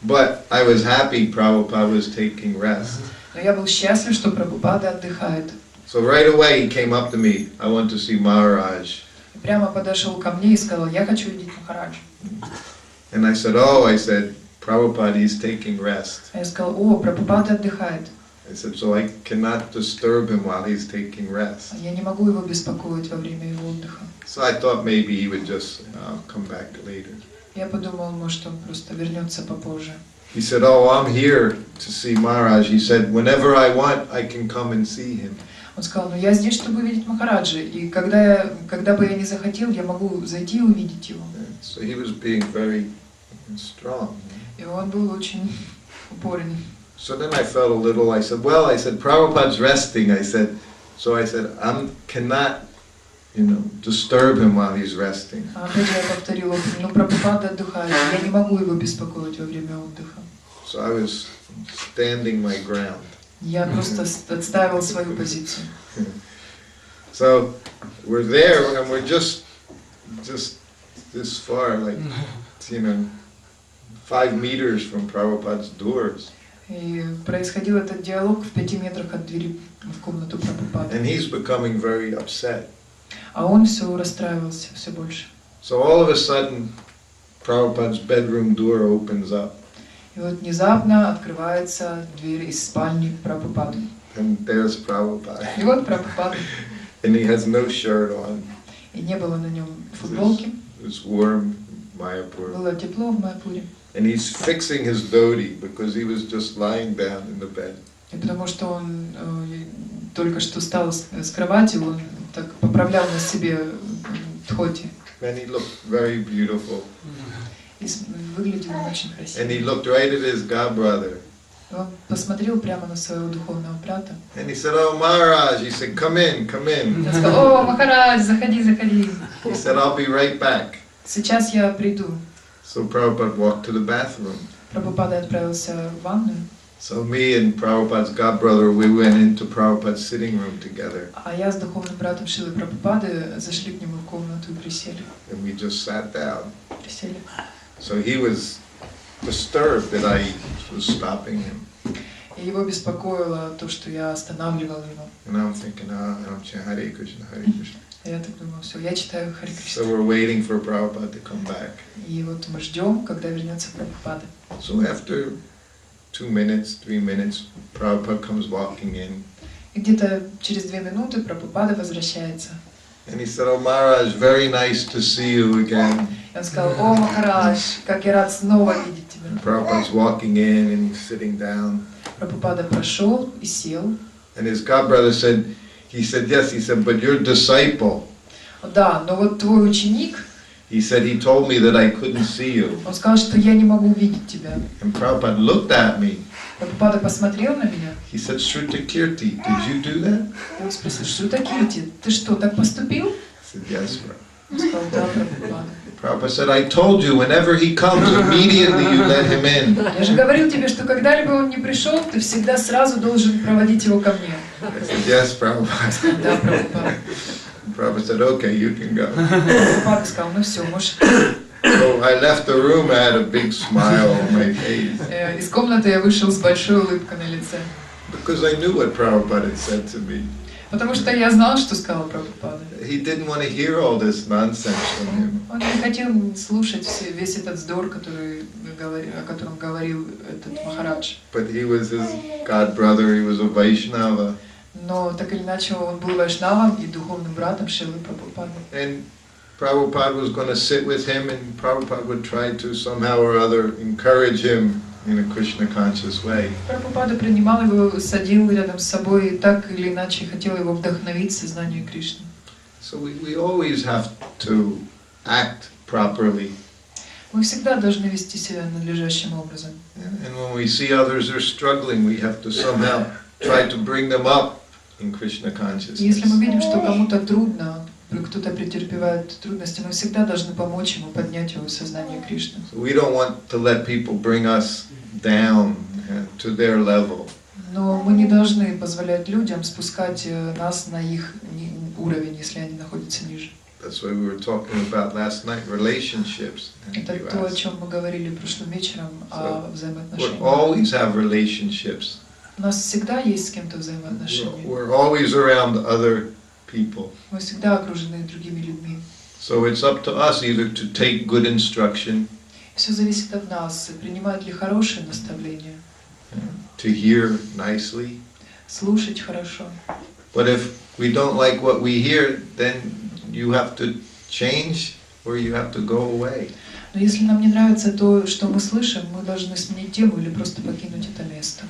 [SPEAKER 1] But I was happy Prabhupada was taking rest.
[SPEAKER 3] но я был счастлив, что Прабхупада отдыхает.
[SPEAKER 1] So right away he came up to me, I want to see Maharaj.
[SPEAKER 3] И прямо подошел ко мне и сказал, я хочу видеть Махараджа.
[SPEAKER 1] And I said, Prabhupada, he's taking rest.
[SPEAKER 3] А я сказал, о, Прабхупада отдыхает.
[SPEAKER 1] I said, so I cannot disturb him while he's taking rest.
[SPEAKER 3] Я не могу его беспокоить во время его отдыха.
[SPEAKER 1] So I thought maybe he would just come back later.
[SPEAKER 3] Я подумал, может, он просто вернется попозже.
[SPEAKER 1] He said, oh, I'm here to see Maharaj. He said, whenever I want, I can come and see him.
[SPEAKER 3] Он сказал, ну я здесь, чтобы увидеть Махараджа, и когда бы я не захотел, я могу зайти и увидеть его.
[SPEAKER 1] So he was being very strong.
[SPEAKER 3] И он был очень упорен.
[SPEAKER 1] So then I felt a little, I said, Prabhupada's resting. I said, I cannot, disturb him while he's resting.
[SPEAKER 3] А опять же я повторила, ну Прабхупада отдыхает, я не могу его беспокоить во время отдыха.
[SPEAKER 1] So I was standing my ground.
[SPEAKER 3] Я просто отстаивал свою позицию.
[SPEAKER 1] So we're there, and we're just this far, like, 5 meters from Prabhupada's doors.
[SPEAKER 3] И происходил этот диалог в 5 метрах от двери в комнату Прабхупады.
[SPEAKER 1] And he's becoming very upset.
[SPEAKER 3] А он все расстраивался, все больше.
[SPEAKER 1] So all of a sudden, Prabhupada's bedroom door opens up.
[SPEAKER 3] И вот внезапно открывается дверь из спальни Прабхупады.
[SPEAKER 1] And there's Prabhupada.
[SPEAKER 3] И вот Прабхупада.
[SPEAKER 1] And he has no shirt on.
[SPEAKER 3] И не было на нем футболки.
[SPEAKER 1] It's warm, Mayapur.
[SPEAKER 3] Было тепло в Майапуре.
[SPEAKER 1] And he's fixing his dhoti because he was just lying down in the bed.
[SPEAKER 3] И потому что он только что встал с кровати, он так поправлял на себе дхоти.
[SPEAKER 1] And he looked very beautiful.
[SPEAKER 3] И выглядел он очень
[SPEAKER 1] And he
[SPEAKER 3] красиво.
[SPEAKER 1] looked right at his god brother.
[SPEAKER 3] Он посмотрел прямо на своего духовного брата.
[SPEAKER 1] And he said, oh, Maharaj. He said, come in, come in.
[SPEAKER 3] Он сказал, о, Махарадж, заходи, заходи.
[SPEAKER 1] He said, I'll be right back.
[SPEAKER 3] Сейчас я приду.
[SPEAKER 1] So Prabhupada walked to the bathroom.
[SPEAKER 3] Прабхупада отправился в ванную.
[SPEAKER 1] So me and Prabhupada's god brother, we went into Prabhupada's sitting room together.
[SPEAKER 3] А я с духовным братом Шилы Прабхупады зашли к нему в комнату и присели.
[SPEAKER 1] And we just sat down.
[SPEAKER 3] Присели.
[SPEAKER 1] So he was disturbed that I was stopping him.
[SPEAKER 3] И его беспокоило то, что я останавливал его.
[SPEAKER 1] And I'm thinking, I'm chanting Hare Krishna, Hare Krishna.
[SPEAKER 3] Я так думаю, все, я читаю Харе
[SPEAKER 1] So
[SPEAKER 3] Кришна.
[SPEAKER 1] we're waiting for Prabhupada to come back.
[SPEAKER 3] И вот мы ждем, когда вернется Прабхупада.
[SPEAKER 1] So after 2 minutes, 3 minutes, Prabhupada comes walking in.
[SPEAKER 3] И где-то через 2 минуты Прабхупада возвращается.
[SPEAKER 1] And he said, "Oh Maharaj, very nice to see you again."
[SPEAKER 3] И он сказал: о, Махарадж, как я рад снова видеть тебя.
[SPEAKER 1] And Prabhupada's walking in and he's sitting down.
[SPEAKER 3] Прабхупада прошел и сел.
[SPEAKER 1] And his godbrother said, yes, he said, "But your disciple,"
[SPEAKER 3] Да, но вот твой ученик,
[SPEAKER 1] he said, "he told me that I couldn't see you."
[SPEAKER 3] он сказал, что я не могу видеть тебя.
[SPEAKER 1] And Prabhupada looked at me.
[SPEAKER 3] Прабхупада посмотрел на меня.
[SPEAKER 1] He said, "Srutakirti, did you do that?"
[SPEAKER 3] И он спросил: Срутакирти, ты что, так поступил?
[SPEAKER 1] I said, "Yes, Prabhupada."
[SPEAKER 3] Он сказал: да, Прабхупада.
[SPEAKER 1] Prabhupada said, "I told you, whenever he comes, immediately you let him in."
[SPEAKER 3] Я же говорил тебе, что когда-либо он не пришел, ты всегда сразу должен проводить его ко мне.
[SPEAKER 1] I said, "Yes, Prabhupada."
[SPEAKER 3] Да, Прабхупада.
[SPEAKER 1] Prabhupada said, "Okay, you can go."
[SPEAKER 3] Прабхупада сказал: ну все, можешь.
[SPEAKER 1] So I left the room, I had a big smile on my face.
[SPEAKER 3] Из комнаты я вышел с большой улыбкой на лице.
[SPEAKER 1] Because I knew what Prabhupada had said to me.
[SPEAKER 3] Потому что я знал, что сказал Прабхупада.
[SPEAKER 1] He didn't want to hear all this nonsense from him.
[SPEAKER 3] Он не хотел слушать весь этот вздор, о котором говорил этот Махарадж.
[SPEAKER 1] But he was his god brother, he was a Vaishnava.
[SPEAKER 3] Но так или иначе он был вайшнавом и духовным братом Шрилы Прабхупады.
[SPEAKER 1] And Prabhupada was going to sit with him and Prabhupada would try to somehow or other encourage him in a Krishna conscious way.
[SPEAKER 3] Прабхупада принимал его, садил рядом с собой и так или иначе хотел его вдохновить в сознание Кришны.
[SPEAKER 1] So we always have to act properly.
[SPEAKER 3] Мы всегда должны вести себя надлежащим образом.
[SPEAKER 1] And when we see others are struggling, we have to somehow try to bring them up in Krishna consciousness.
[SPEAKER 3] Если мы видим, что кому-то трудно, кто-то претерпевает трудности, мы всегда должны помочь ему, поднять его в сознание Кришны.
[SPEAKER 1] So we don't want to let people bring us down to their level.
[SPEAKER 3] Но мы не должны позволять людям спускать нас на их уровень, если они находятся ниже.
[SPEAKER 1] That's why we were talking about last night, relationships.
[SPEAKER 3] Это то, о чем мы говорили прошлым вечером, о взаимоотношениях.
[SPEAKER 1] We always have relationships.
[SPEAKER 3] У нас всегда есть с кем-то взаимоотношения.
[SPEAKER 1] We're always around other people.
[SPEAKER 3] Мы всегда окружены другими людьми.
[SPEAKER 1] So it's up to us either to take good instruction,
[SPEAKER 3] Все зависит от нас, принимают ли хорошие наставления,
[SPEAKER 1] to hear nicely.
[SPEAKER 3] слушать хорошо.
[SPEAKER 1] But if we don't like what we hear, then you have to change or you have to go away.
[SPEAKER 3] Но если нам не нравится то, что мы слышим, мы должны сменить тему или просто покинуть это место.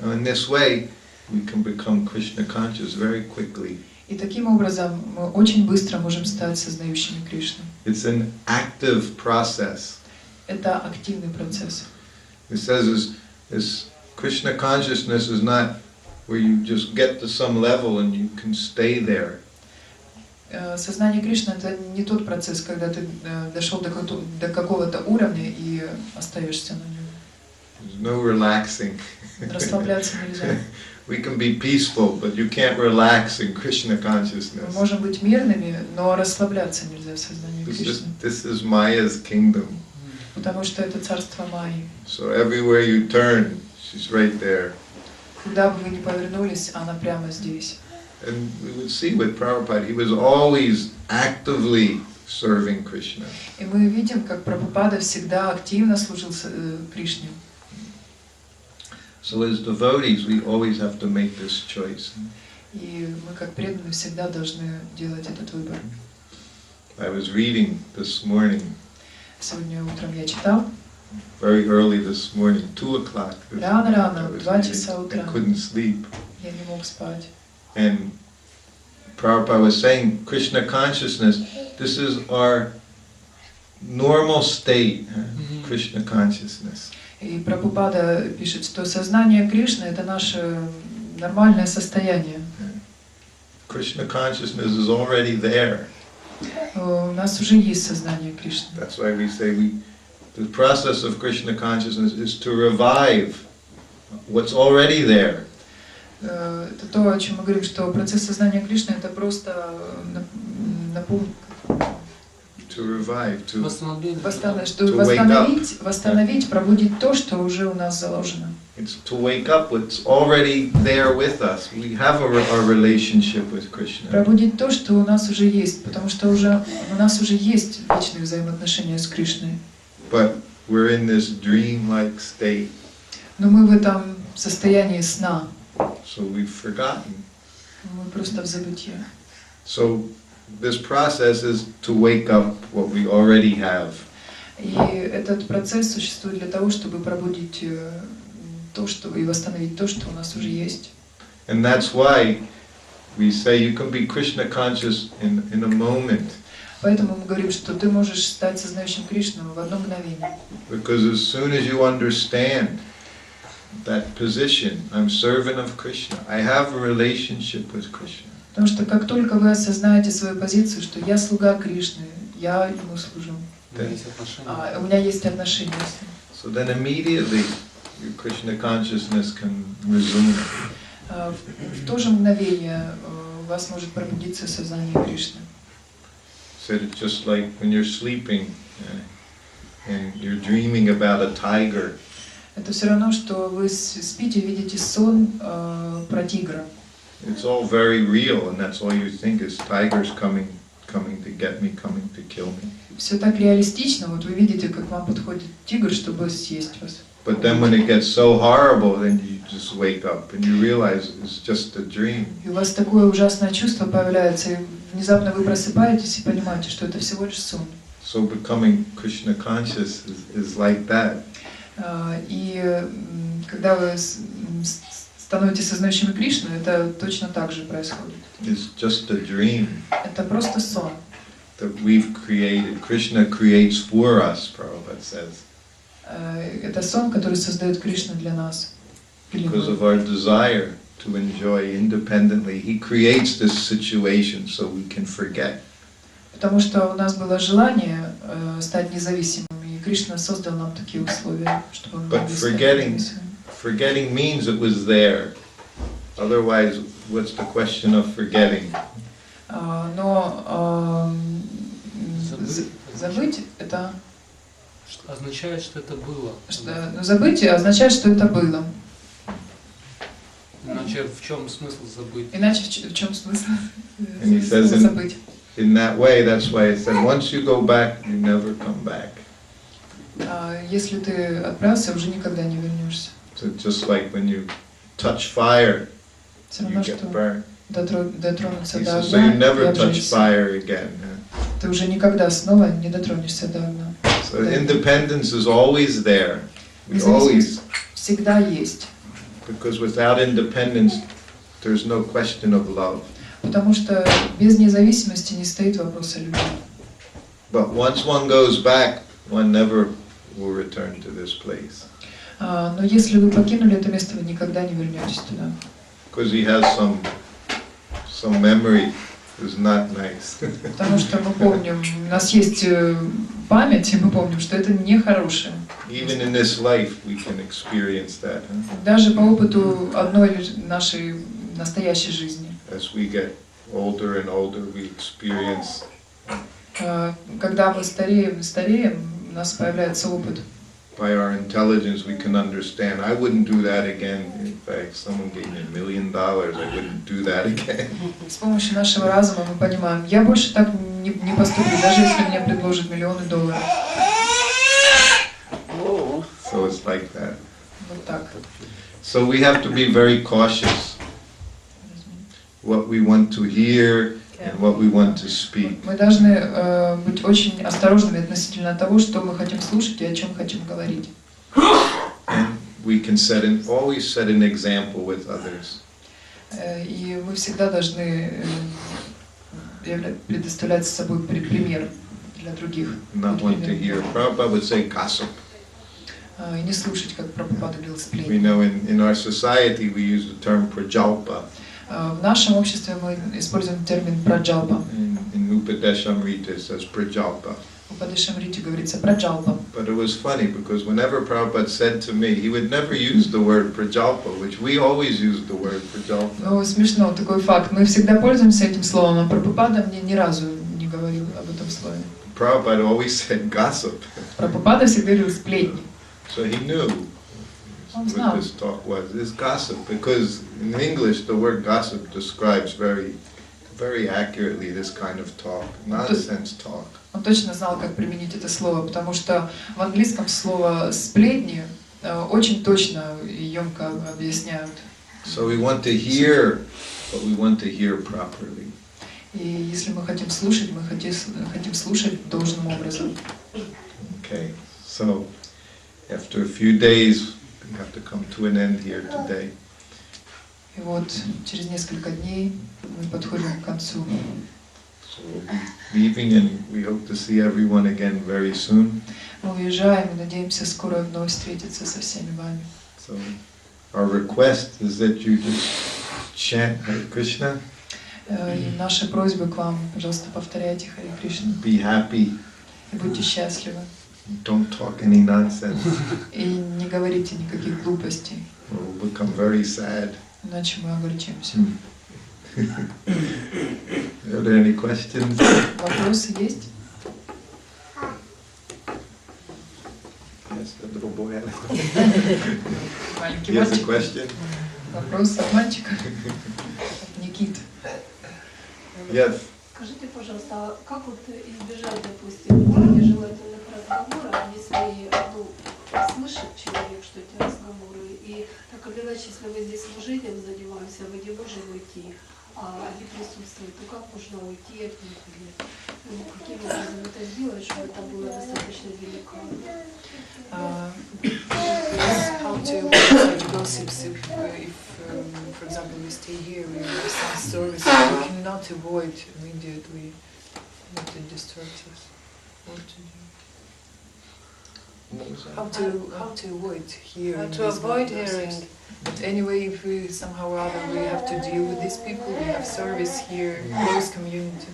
[SPEAKER 1] In this way, we can become Krishna conscious very quickly.
[SPEAKER 3] И таким образом мы очень быстро можем стать сознающими Кришну.
[SPEAKER 1] It's an active process.
[SPEAKER 3] Это активный процесс.
[SPEAKER 1] It says is Krishna consciousness is not where you just get to some level and you can stay there.
[SPEAKER 3] Сознание Кришны — это не тот процесс, когда ты дошел до какого-то уровня и остаешься на нем.
[SPEAKER 1] There's no relaxing.
[SPEAKER 3] Расслабляться нельзя.
[SPEAKER 1] We can be peaceful, but you can't relax in Krishna
[SPEAKER 3] Мы
[SPEAKER 1] consciousness.
[SPEAKER 3] можем быть мирными, но расслабляться нельзя в сознании Кришны.
[SPEAKER 1] This is Maya's kingdom.
[SPEAKER 3] Потому что это царство Майи.
[SPEAKER 1] So everywhere you turn, she's right there.
[SPEAKER 3] Куда бы вы ни повернулись, она прямо здесь.
[SPEAKER 1] And we would see with Prabhupada, he was always actively serving Krishna.
[SPEAKER 3] И мы видим, как Прабхупада всегда активно служил Кришне.
[SPEAKER 1] So as devotees, we always have to make this choice.
[SPEAKER 3] И мы, как преданные, всегда должны делать этот выбор.
[SPEAKER 1] I was reading this morning,
[SPEAKER 3] Сегодня утром я читал,
[SPEAKER 1] very early this morning, 2 o'clock.
[SPEAKER 3] рано-рано,
[SPEAKER 1] I was
[SPEAKER 3] 2 часа
[SPEAKER 1] reading.
[SPEAKER 3] утра.
[SPEAKER 1] I couldn't sleep.
[SPEAKER 3] Я не мог спать.
[SPEAKER 1] And Prabhupada was saying, Krishna consciousness, this is our normal state, Krishna consciousness.
[SPEAKER 3] И Прабхупада пишет, что сознание Кришны — это наше нормальное состояние.
[SPEAKER 1] Krishna consciousness is already there.
[SPEAKER 3] У нас уже есть сознание Кришны.
[SPEAKER 1] That's why we say the process of Krishna consciousness is to revive what's already there.
[SPEAKER 3] Это то, о чем мы говорим, что процесс сознания Кришны — это просто напомнить.
[SPEAKER 1] To revive, to
[SPEAKER 3] Восстановить, пробудить то, что уже у нас заложено.
[SPEAKER 1] It's to wake up what's already there with us. We have a relationship with Krishna.
[SPEAKER 3] Пробудить то, что у нас уже есть, потому что уже у нас уже есть личные взаимоотношения с Кришной.
[SPEAKER 1] But we're in this dream-like state.
[SPEAKER 3] Но мы в этом состоянии сна.
[SPEAKER 1] So we've forgotten.
[SPEAKER 3] Мы просто в забытии.
[SPEAKER 1] So this process is to wake up what we already have.
[SPEAKER 3] И этот процесс существует для того, чтобы пробудить то, что и восстановить то, что у нас уже есть.
[SPEAKER 1] And that's why we say you can be Krishna conscious in a moment.
[SPEAKER 3] Поэтому мы говорим, что ты можешь стать сознающим Кришну в одно мгновение.
[SPEAKER 1] Because as soon as you understand that position, I'm servant of Krishna, I have a relationship with Krishna.
[SPEAKER 3] Потому что как только вы осознаете свою позицию, что я слуга Кришны, я ему служу, у меня есть отношения с ним.
[SPEAKER 1] So then immediately your Krishna consciousness can resume.
[SPEAKER 3] В то же мгновение у вас может пробудиться сознание Кришны.
[SPEAKER 1] Said it's just like when you're sleeping and you're dreaming about a tiger.
[SPEAKER 3] Это все равно, что вы спите, видите сон про тигра.
[SPEAKER 1] It's all very real, and that's all you think is tigers coming to get me, coming to kill me.
[SPEAKER 3] Все так реалистично, вот вы видите, как вам подходит тигр, чтобы съесть вас.
[SPEAKER 1] But then when it gets so horrible, then you just wake up and you realize it's just a dream.
[SPEAKER 3] И у вас такое ужасное чувство появляется, и внезапно вы просыпаетесь и понимаете, что это всего лишь сон.
[SPEAKER 1] So becoming Krishna conscious is like that.
[SPEAKER 3] И когда вы становитесь сознающими Кришну, это точно так же происходит.
[SPEAKER 1] It's just a dream
[SPEAKER 3] Это просто сон.
[SPEAKER 1] that we've created. Krishna creates for us, Prabhupada says.
[SPEAKER 3] Это сон, который создает Кришна для нас.
[SPEAKER 1] Because of our desire to enjoy independently, He creates this situation so we can forget.
[SPEAKER 3] Потому что у нас было желание стать независимыми, и Кришна создал нам такие условия, чтобы мы могли стать независимыми.
[SPEAKER 1] Forgetting means it was there. Otherwise, what's the question of forgetting?
[SPEAKER 3] Но забыть это
[SPEAKER 5] означает, что это было.
[SPEAKER 3] Забыть означает, что это было.
[SPEAKER 5] Иначе в чем смысл забыть?
[SPEAKER 3] Иначе в чем смысл
[SPEAKER 1] says
[SPEAKER 3] забыть?
[SPEAKER 1] In that way, that's why it said, once you go back, you never come back.
[SPEAKER 3] Если ты отправился, уже никогда не вернешься.
[SPEAKER 1] So just like when you touch fire, you get burned.
[SPEAKER 3] Дотронуться
[SPEAKER 1] He
[SPEAKER 3] до
[SPEAKER 1] says, so you
[SPEAKER 3] огня
[SPEAKER 1] never
[SPEAKER 3] и
[SPEAKER 1] touch
[SPEAKER 3] обжечься.
[SPEAKER 1] fire again.
[SPEAKER 3] Ты уже никогда снова не дотронешься до огня.
[SPEAKER 1] So independence is always there. We always,
[SPEAKER 3] всегда есть.
[SPEAKER 1] because without independence, there's no question of love.
[SPEAKER 3] Потому что без независимости не стоит вопроса любви.
[SPEAKER 1] But once one goes back, one never will return to this place.
[SPEAKER 3] Но если вы покинули это место, вы никогда не вернетесь туда.
[SPEAKER 1] Because he has some memory is not nice.
[SPEAKER 3] Потому что мы помним, у нас есть память, и мы помним, что это нехорошее.
[SPEAKER 1] Even in this life, we can experience that.
[SPEAKER 3] Даже по опыту одной нашей настоящей жизни.
[SPEAKER 1] As we get older and older, we experience.
[SPEAKER 3] Когда мы стареем, у нас появляется опыт.
[SPEAKER 1] By our intelligence, we can understand. I wouldn't do that again. In fact, someone gave me $1 million, I wouldn't do that again.
[SPEAKER 3] С помощью нашего разума мы понимаем, я больше так не поступлю, даже если мне предложат $миллионы.
[SPEAKER 1] So it's like that.
[SPEAKER 3] Вот так.
[SPEAKER 1] So we have to be very cautious what we want to hear and what we want to speak.
[SPEAKER 3] Мы должны быть очень осторожными относительно того, что мы хотим слушать и о чем хотим говорить.
[SPEAKER 1] And we can always set an example with others.
[SPEAKER 3] И мы всегда должны предоставлять с собой пример для других.
[SPEAKER 1] Not want to hear. Prabhupada would say gossip.
[SPEAKER 3] И не слушать, как Прабхупада говорил,
[SPEAKER 1] We
[SPEAKER 3] сплетни.
[SPEAKER 1] know in our society we use the term prajalpa.
[SPEAKER 3] В нашем обществе мы используем термин праджалпа.
[SPEAKER 1] In Upadeshamrita it says prajalpa.
[SPEAKER 3] В Упадешамрите говорится праджалпа.
[SPEAKER 1] But it was funny because whenever Prabhupada said to me, he would never use the word prajalpa, which we always use the word prajalpa.
[SPEAKER 3] Ну, смешно, такой факт. Мы всегда пользуемся этим словом, а Прабхупада мне ни разу не говорил об этом слове.
[SPEAKER 1] Prabhupada always said gossip.
[SPEAKER 3] Прабхупада всегда говорил сплетни.
[SPEAKER 1] So he knew.
[SPEAKER 3] Он
[SPEAKER 1] what
[SPEAKER 3] знал.
[SPEAKER 1] this talk was. It's gossip, because in English the word gossip describes very accurately this kind of talk, nonsense talk.
[SPEAKER 3] Он точно знал, как применить это слово, потому что в английском слово «сплетни» очень точно и емко объясняют.
[SPEAKER 1] So we want to hear, but we want to hear properly.
[SPEAKER 3] И если мы хотим слушать, мы хотим слушать должным образом.
[SPEAKER 1] Okay, so after a few days, we have to come to an end here today.
[SPEAKER 3] И вот через несколько дней мы подходим к концу.
[SPEAKER 1] So we'll be leaving, and we hope to see everyone again very soon.
[SPEAKER 3] Мы уезжаем и надеемся скоро вновь встретиться со всеми вами.
[SPEAKER 1] So our request is that you just chant Hare Krishna,
[SPEAKER 3] И наша просьба к вам, пожалуйста, повторяйте Харе Кришна
[SPEAKER 1] be happy,
[SPEAKER 3] и будьте счастливы.
[SPEAKER 1] don't talk any nonsense,
[SPEAKER 3] И не говорите никаких глупостей,
[SPEAKER 1] or we'll become very sad.
[SPEAKER 3] иначе мы огорчимся.
[SPEAKER 1] Are there any questions?
[SPEAKER 3] Вопросы есть?
[SPEAKER 1] Yes, the little boy had a
[SPEAKER 3] Маленький
[SPEAKER 1] He has a
[SPEAKER 3] мальчик.
[SPEAKER 1] question.
[SPEAKER 3] Вопрос от мальчика. Никит.
[SPEAKER 1] Yes.
[SPEAKER 6] Скажите, пожалуйста, а как вот избежать, допустим, нежелательных разговоров, если слышит человек, что эти разговоры, и так или иначе, если вы здесь служением занимаемся, вы не можете уйти, а они присутствуют, то как можно уйти от них? Или, каким образом это сделать, чтобы это было достаточно деликатно?
[SPEAKER 3] How to avoid gossips if for example, we stay here, we have some service, we cannot avoid immediately not to distract us. What to do? How to avoid hearing?
[SPEAKER 4] How to avoid hearing.
[SPEAKER 3] But anyway, if we somehow or other we have to deal with these people, we have service here, close community.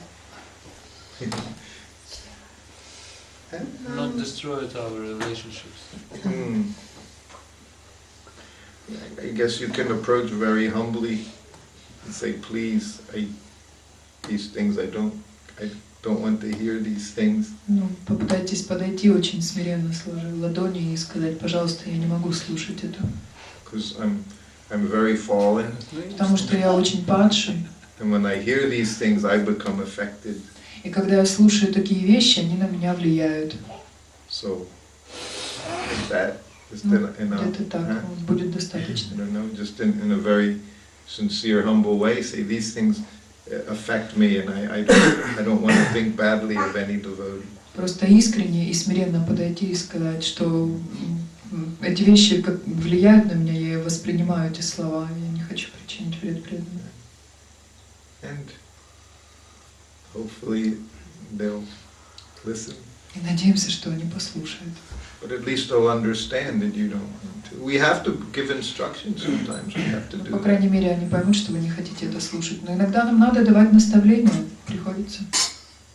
[SPEAKER 5] Not destroy our relationships.
[SPEAKER 1] I guess you can approach very humbly and say, please, these things, I don't want to hear these things.
[SPEAKER 3] Ну, попытайтесь подойти очень смиренно, сложив ладони и сказать, пожалуйста, я не могу слушать это.
[SPEAKER 1] Because I'm very fallen,
[SPEAKER 3] Потому что я очень падший.
[SPEAKER 1] and when I hear these things, I become affected.
[SPEAKER 3] И когда я слушаю такие вещи, они на меня влияют.
[SPEAKER 1] So, like that, just
[SPEAKER 3] Ну,
[SPEAKER 1] enough.
[SPEAKER 3] где-то так, вот, будет достаточно.
[SPEAKER 1] I don't know, just in a very sincere, humble way, say these things affect me, and I don't want to think badly of any devotee.
[SPEAKER 3] Просто искренне и смиренно подойти и сказать, что эти вещи как влияют на меня, я воспринимаю эти слова, я не хочу причинить вред преданным.
[SPEAKER 1] And hopefully they'll listen.
[SPEAKER 3] И надеемся, что они послушают.
[SPEAKER 1] But at least they'll understand that you don't want to. We have to give instructions sometimes. We have to do
[SPEAKER 3] По
[SPEAKER 1] that.
[SPEAKER 3] крайней мере, они поймут, что вы не хотите это слушать. Но иногда нам надо давать наставления, приходится.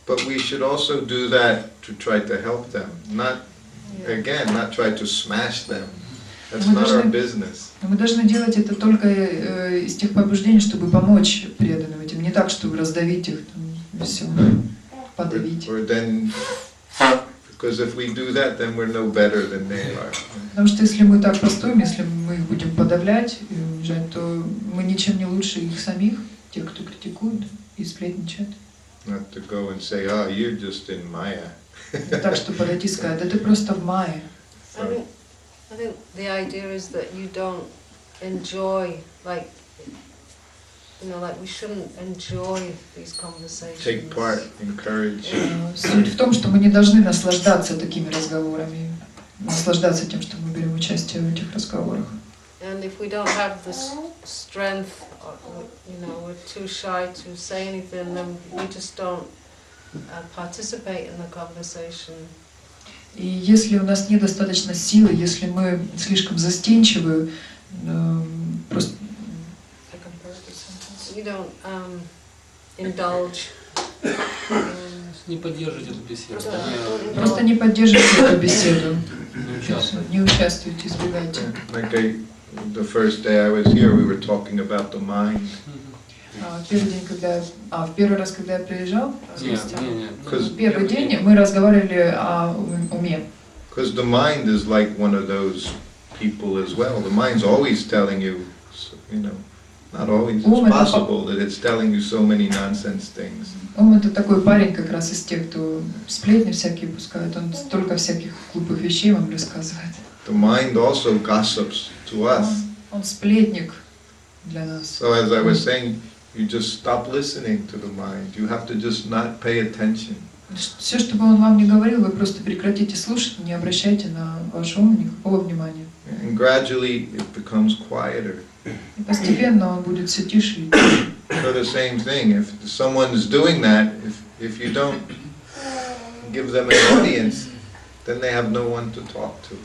[SPEAKER 1] But we should also do that to try to help them. Not, again, not try to smash them. That's
[SPEAKER 3] Мы
[SPEAKER 1] not our
[SPEAKER 3] должны-
[SPEAKER 1] business.
[SPEAKER 3] Но мы должны делать это только из тех побуждений, чтобы помочь преданным этим. Не так, чтобы раздавить их, там, все, подавить.
[SPEAKER 1] Or then, because if we do that, then we're no better than they are.
[SPEAKER 3] Потому что если мы так поступим, если мы их будем подавлять и унижать, то мы ничем не лучше их самих, тех, кто критикует и сплетничает.
[SPEAKER 1] Not to go and say, oh, you're just in Maya.
[SPEAKER 3] Так что подойти и сказать, да ты просто в мае.
[SPEAKER 4] I think the idea is that you don't enjoy, like we shouldn't enjoy these conversations.
[SPEAKER 1] Take part, encourage.
[SPEAKER 3] Суть в том, что мы не должны наслаждаться такими разговорами, наслаждаться тем, что мы берем участие в этих разговорах.
[SPEAKER 4] And if we don't have the strength, or, we're too shy to say anything, then we just don't participate in the conversation.
[SPEAKER 3] И если у нас недостаточно силы, если мы слишком застенчивы, просто
[SPEAKER 4] You don't indulge.
[SPEAKER 5] Не поддерживать эту беседу.
[SPEAKER 3] просто не поддерживайте эту беседу,
[SPEAKER 5] Не участвовать.
[SPEAKER 3] не участвуйте, избегайте.
[SPEAKER 1] Like the first day I was here, we were talking about the mind.
[SPEAKER 3] В первый раз, когда я приезжал,
[SPEAKER 5] Не.
[SPEAKER 3] первый день мы разговаривали о уме.
[SPEAKER 1] Because the mind is like one of those people as well. The mind's always telling you, you know, not always,
[SPEAKER 3] Ум
[SPEAKER 1] it's
[SPEAKER 3] это
[SPEAKER 1] possible that it's telling you so many nonsense things.
[SPEAKER 3] Ум это такой парень как раз из тех, кто сплетни всякие пускает. Он столько всяких глупых вещей вам рассказывает.
[SPEAKER 1] The mind also gossips to us.
[SPEAKER 3] Он сплетник для нас.
[SPEAKER 1] So as I was saying, you just stop listening to the mind. You have to just not pay attention.
[SPEAKER 3] Все, что бы он вам не говорил, вы просто прекратите слушать, не обращайте на ваш ум никакого внимания.
[SPEAKER 1] And gradually it becomes quieter.
[SPEAKER 3] И постепенно он будет все тише и
[SPEAKER 1] So the same thing, if someone is doing that, if you don't give them an audience, then they have no one to talk to.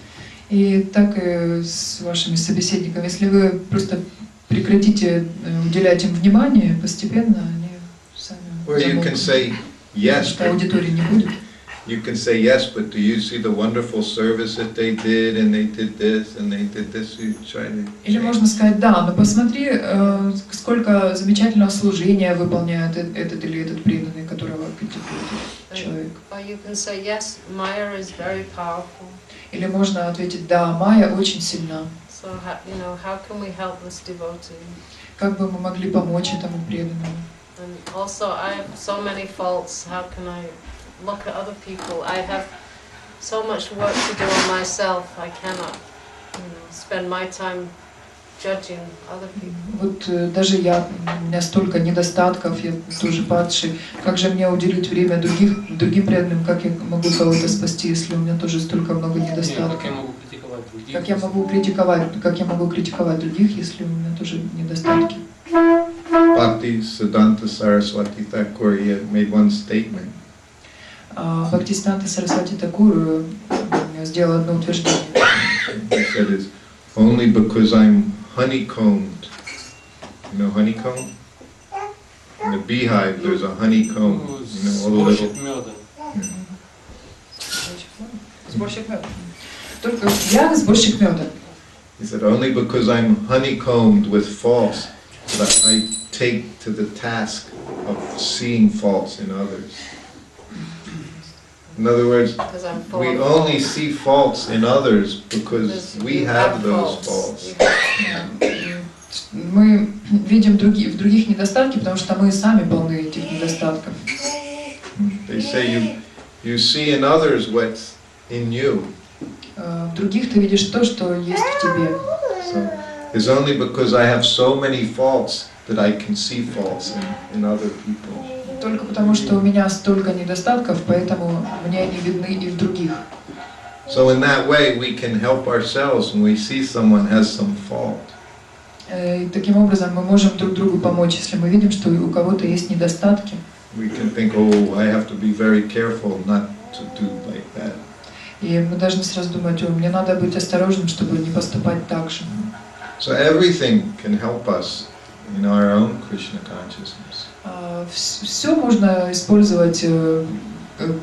[SPEAKER 3] И так и с вашими собеседниками. Если вы просто прекратите уделять им внимание, постепенно они сами
[SPEAKER 1] Or you can say yes,
[SPEAKER 3] что аудитории не будет.
[SPEAKER 1] you can say yes, but do you see the wonderful service that they did, and they did this, and they did this? You try to.
[SPEAKER 3] Или можно сказать, да, но посмотри, сколько замечательного служения выполняет этот или этот преданный, которого критикует человек.
[SPEAKER 4] Or you can say, yes, Maya is very powerful.
[SPEAKER 3] Или можно ответить, да, Майя очень сильна.
[SPEAKER 4] So, how can we help this devotee?
[SPEAKER 3] Как бы мы могли помочь этому преданному?
[SPEAKER 4] And also, I have so many faults. How can I look at other people? I have so much work to do on myself. I cannot, spend my time judging other people.
[SPEAKER 3] Вот даже у меня столько недостатков, я тоже падший. Как же мне уделить время другим преданным? Как я могу кого-то спасти, если у меня тоже столько много недостатков?
[SPEAKER 5] Как я могу критиковать других?
[SPEAKER 3] Как я могу критиковать других, если у меня тоже недостатки?
[SPEAKER 1] Bhakti Siddhanta Saraswati Thakur made one statement.
[SPEAKER 3] Бхактисиданта Сарасвати Такур сделал одно утверждение.
[SPEAKER 1] He said it's only because I'm honeycombed. You know honeycomb? In the beehive there's a honeycomb. You know, all the little...
[SPEAKER 5] Сборщик меда.
[SPEAKER 3] Сборщик меда. Только я сборщик меда.
[SPEAKER 1] He said only because I'm honeycombed with faults that I take to the task of seeing faults in others. In other words, we only see faults in others because we have those faults.
[SPEAKER 3] Мы видим в других недостатки, потому что мы сами полны этих недостатков.
[SPEAKER 1] They say you see in others what's in you.
[SPEAKER 3] В других ты видишь то, что есть в тебе.
[SPEAKER 1] So it's only because I have so many faults that I can see faults in other people.
[SPEAKER 3] Только потому, что у меня столько недостатков, поэтому мне они видны и в других.
[SPEAKER 1] So in that way we can help ourselves when we see someone has some fault.
[SPEAKER 3] И таким образом мы можем друг другу помочь, если мы видим, что у кого-то есть недостатки.
[SPEAKER 1] We can think, oh, I have to be very careful not to do like that.
[SPEAKER 3] И мы должны сразу думать, мне надо быть осторожным, чтобы не поступать так же.
[SPEAKER 1] So everything can help us in our own Krishna consciousness.
[SPEAKER 3] Все можно использовать,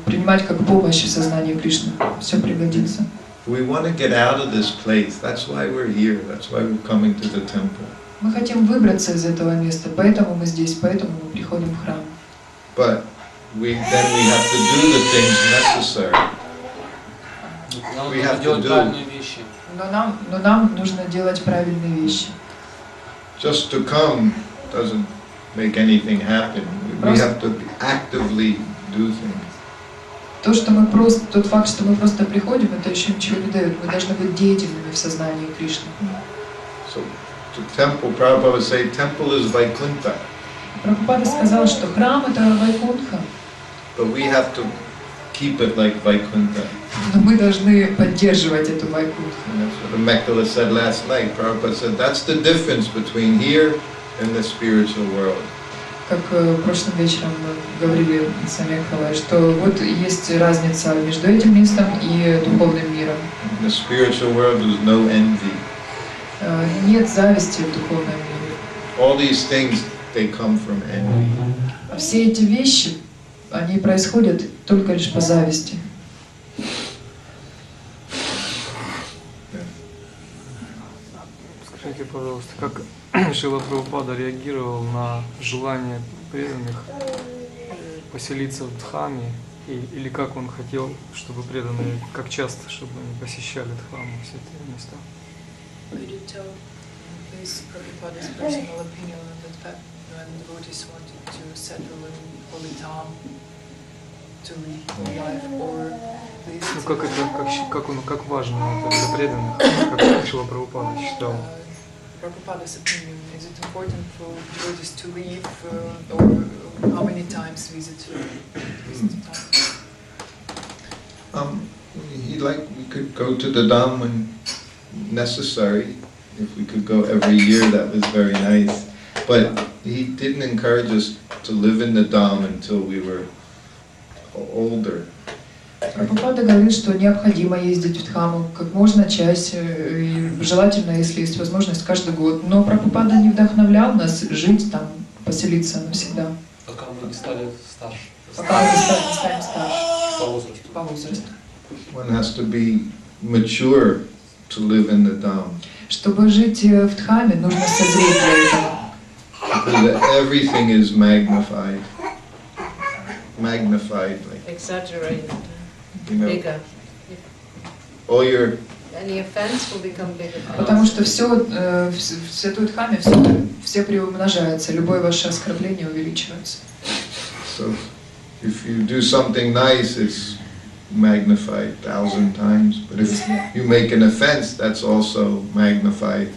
[SPEAKER 3] принимать как помощь в сознании Кришны. Все пригодится.
[SPEAKER 1] We want to get out of this place. That's why we're here. That's why we're coming to the temple.
[SPEAKER 3] Мы хотим выбраться из этого места, поэтому мы здесь, поэтому мы приходим в храм.
[SPEAKER 1] But then we have to do the things necessary.
[SPEAKER 5] Нам
[SPEAKER 1] We
[SPEAKER 5] нужно
[SPEAKER 1] have to
[SPEAKER 5] делать
[SPEAKER 1] do.
[SPEAKER 5] правильные вещи.
[SPEAKER 3] Но нам нужно делать правильные вещи.
[SPEAKER 1] Just to come doesn't make anything happen. We have to actively do things.
[SPEAKER 3] Тот факт, что мы просто приходим, это еще ничего не дает. Мы должны быть деятельными в сознании Кришны.
[SPEAKER 1] So the temple, Prabhupada say, temple is Vaikuntha.
[SPEAKER 3] Прабхупада сказал, что храм это Вайкунтха,
[SPEAKER 1] But we have to keep it like Vaikuntha.
[SPEAKER 3] но мы должны поддерживать эту Вайкунтху.
[SPEAKER 1] And that's what the Mekkala said last night. Prabhupada said that's the difference between here and the spiritual world.
[SPEAKER 3] Как прошлым вечером мы говорили с Мекхалой, что вот есть разница между этим местом и духовным миром.
[SPEAKER 1] In the spiritual world there's no envy.
[SPEAKER 3] Нет зависти в духовном мире.
[SPEAKER 1] All these things, they come from envy.
[SPEAKER 3] А все эти вещи, они происходят только лишь по зависти.
[SPEAKER 7] Скажите, пожалуйста, как Шрила Прабхупада реагировал на желание преданных поселиться в Дхаме, или как он хотел, чтобы преданные, как часто, чтобы они посещали Дхаму, все эти места?
[SPEAKER 3] Could you tell, please, Prabhupada's personal opinion on that fact when devotees wanted to settle in holy town to lead holy life, or please?
[SPEAKER 7] Ну как это, как важно это для преданных, как Шрила Прабхупада считал?
[SPEAKER 3] Prabhupada's opinion, is it important for devotees to leave, or how many times visit town?
[SPEAKER 1] We could go to the Dham when necessary. If we could go every year, that was very nice. But he didn't encourage us to live in the Dham until we were older.
[SPEAKER 3] Прабхупада говорит, что необходимо ездить в Дхаму как можно чаще, и желательно, если есть возможность, каждый год. Но Прабхупада не вдохновлял нас жить там, поселиться навсегда.
[SPEAKER 5] Пока мы не стали старше.
[SPEAKER 3] Пока мы не станем старше.
[SPEAKER 5] По возрасту.
[SPEAKER 3] По возрасту.
[SPEAKER 1] One has to be mature to live in the Dham.
[SPEAKER 3] Чтобы жить в Дхаме, нужно созреть для этого.
[SPEAKER 1] Because everything is magnified. Magnified, like,
[SPEAKER 4] Exaggerated,
[SPEAKER 1] you know,
[SPEAKER 4] bigger.
[SPEAKER 1] all your
[SPEAKER 4] Any offense will become bigger.
[SPEAKER 3] Потому что все в Святой Дхаме все приумножается, любое ваше оскорбление увеличивается.
[SPEAKER 1] so if you do something nice, it's magnified 1,000 times. But if you make an offense, that's also magnified.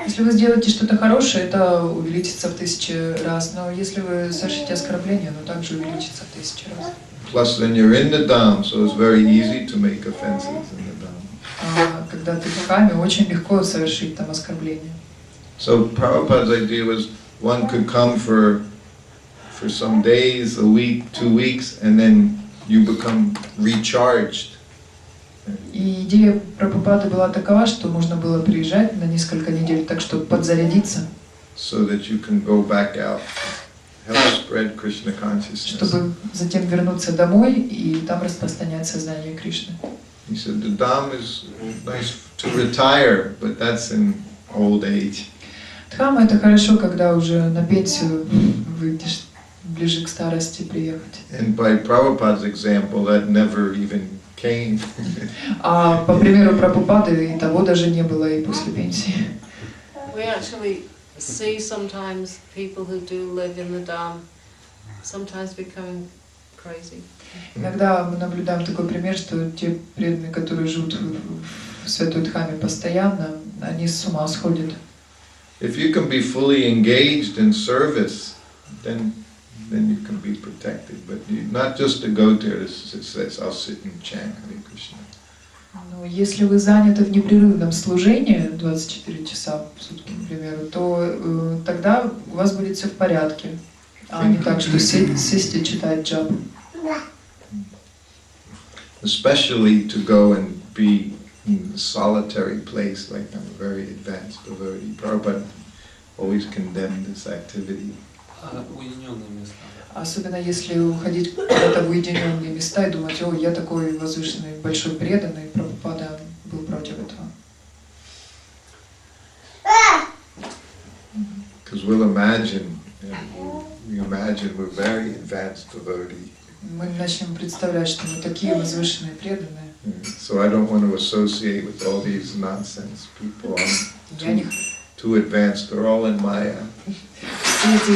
[SPEAKER 3] Если вы сделаете что-то хорошее, это увеличится в 1000 раз. Но если вы совершите оскорбление, оно также увеличится в 1000 раз.
[SPEAKER 1] Plus, then you're in the Dham, so it's very easy to make offenses in the Dham.
[SPEAKER 3] А когда ты в Дхаме, очень легко совершить там оскорбление.
[SPEAKER 1] So Prabhupada's idea was one could come for some days, a week, 2 weeks, and then you become recharged.
[SPEAKER 3] И идея Прабхупады была такова, что можно было приезжать на несколько недель, так чтобы подзарядиться,
[SPEAKER 1] So that you can go back out, help spread Krishna consciousness.
[SPEAKER 3] чтобы затем вернуться домой и там распространять сознание Кришны.
[SPEAKER 1] He said the Dham is nice to retire, but that's in old age.
[SPEAKER 3] Дхама — это хорошо, когда уже на пенсию выйдешь, ближе к старости приехать.
[SPEAKER 1] And by Prabhupada's example, that never even came.
[SPEAKER 3] А по примеру Прабхупады и того даже не было и после пенсии.
[SPEAKER 4] We actually see sometimes people who do live in the Dham sometimes becoming crazy.
[SPEAKER 3] Иногда мы наблюдаем такой пример, что те преданные, которые живут в Святой Дхаме постоянно, они с ума сходят.
[SPEAKER 1] If you can be fully engaged in service, then you can be protected. But not just to go there, it says, I'll sit and chant Hare Krishna.
[SPEAKER 3] Но если вы заняты в непрерывном служении 24 часа в сутки, к примеру, то тогда у вас будет все в порядке, а не так, что сесть и читать джапу.
[SPEAKER 1] Especially to go and be in a solitary place, like I'm a very advanced devotee. Prabhupada always condemned this activity.
[SPEAKER 5] Уединенные места.
[SPEAKER 3] Особенно если уходить куда-то в уединенные места и думать, о, я такой возвышенный, большой преданный, Прабхупада был против этого.
[SPEAKER 1] Because we'll imagine we're very advanced devotee.
[SPEAKER 3] Мы начнем представлять, что мы такие возвышенные, преданные.
[SPEAKER 1] So I don't want to associate with all these nonsense people.
[SPEAKER 3] Я не...
[SPEAKER 1] Too advanced. They're all in Maya.
[SPEAKER 3] Все эти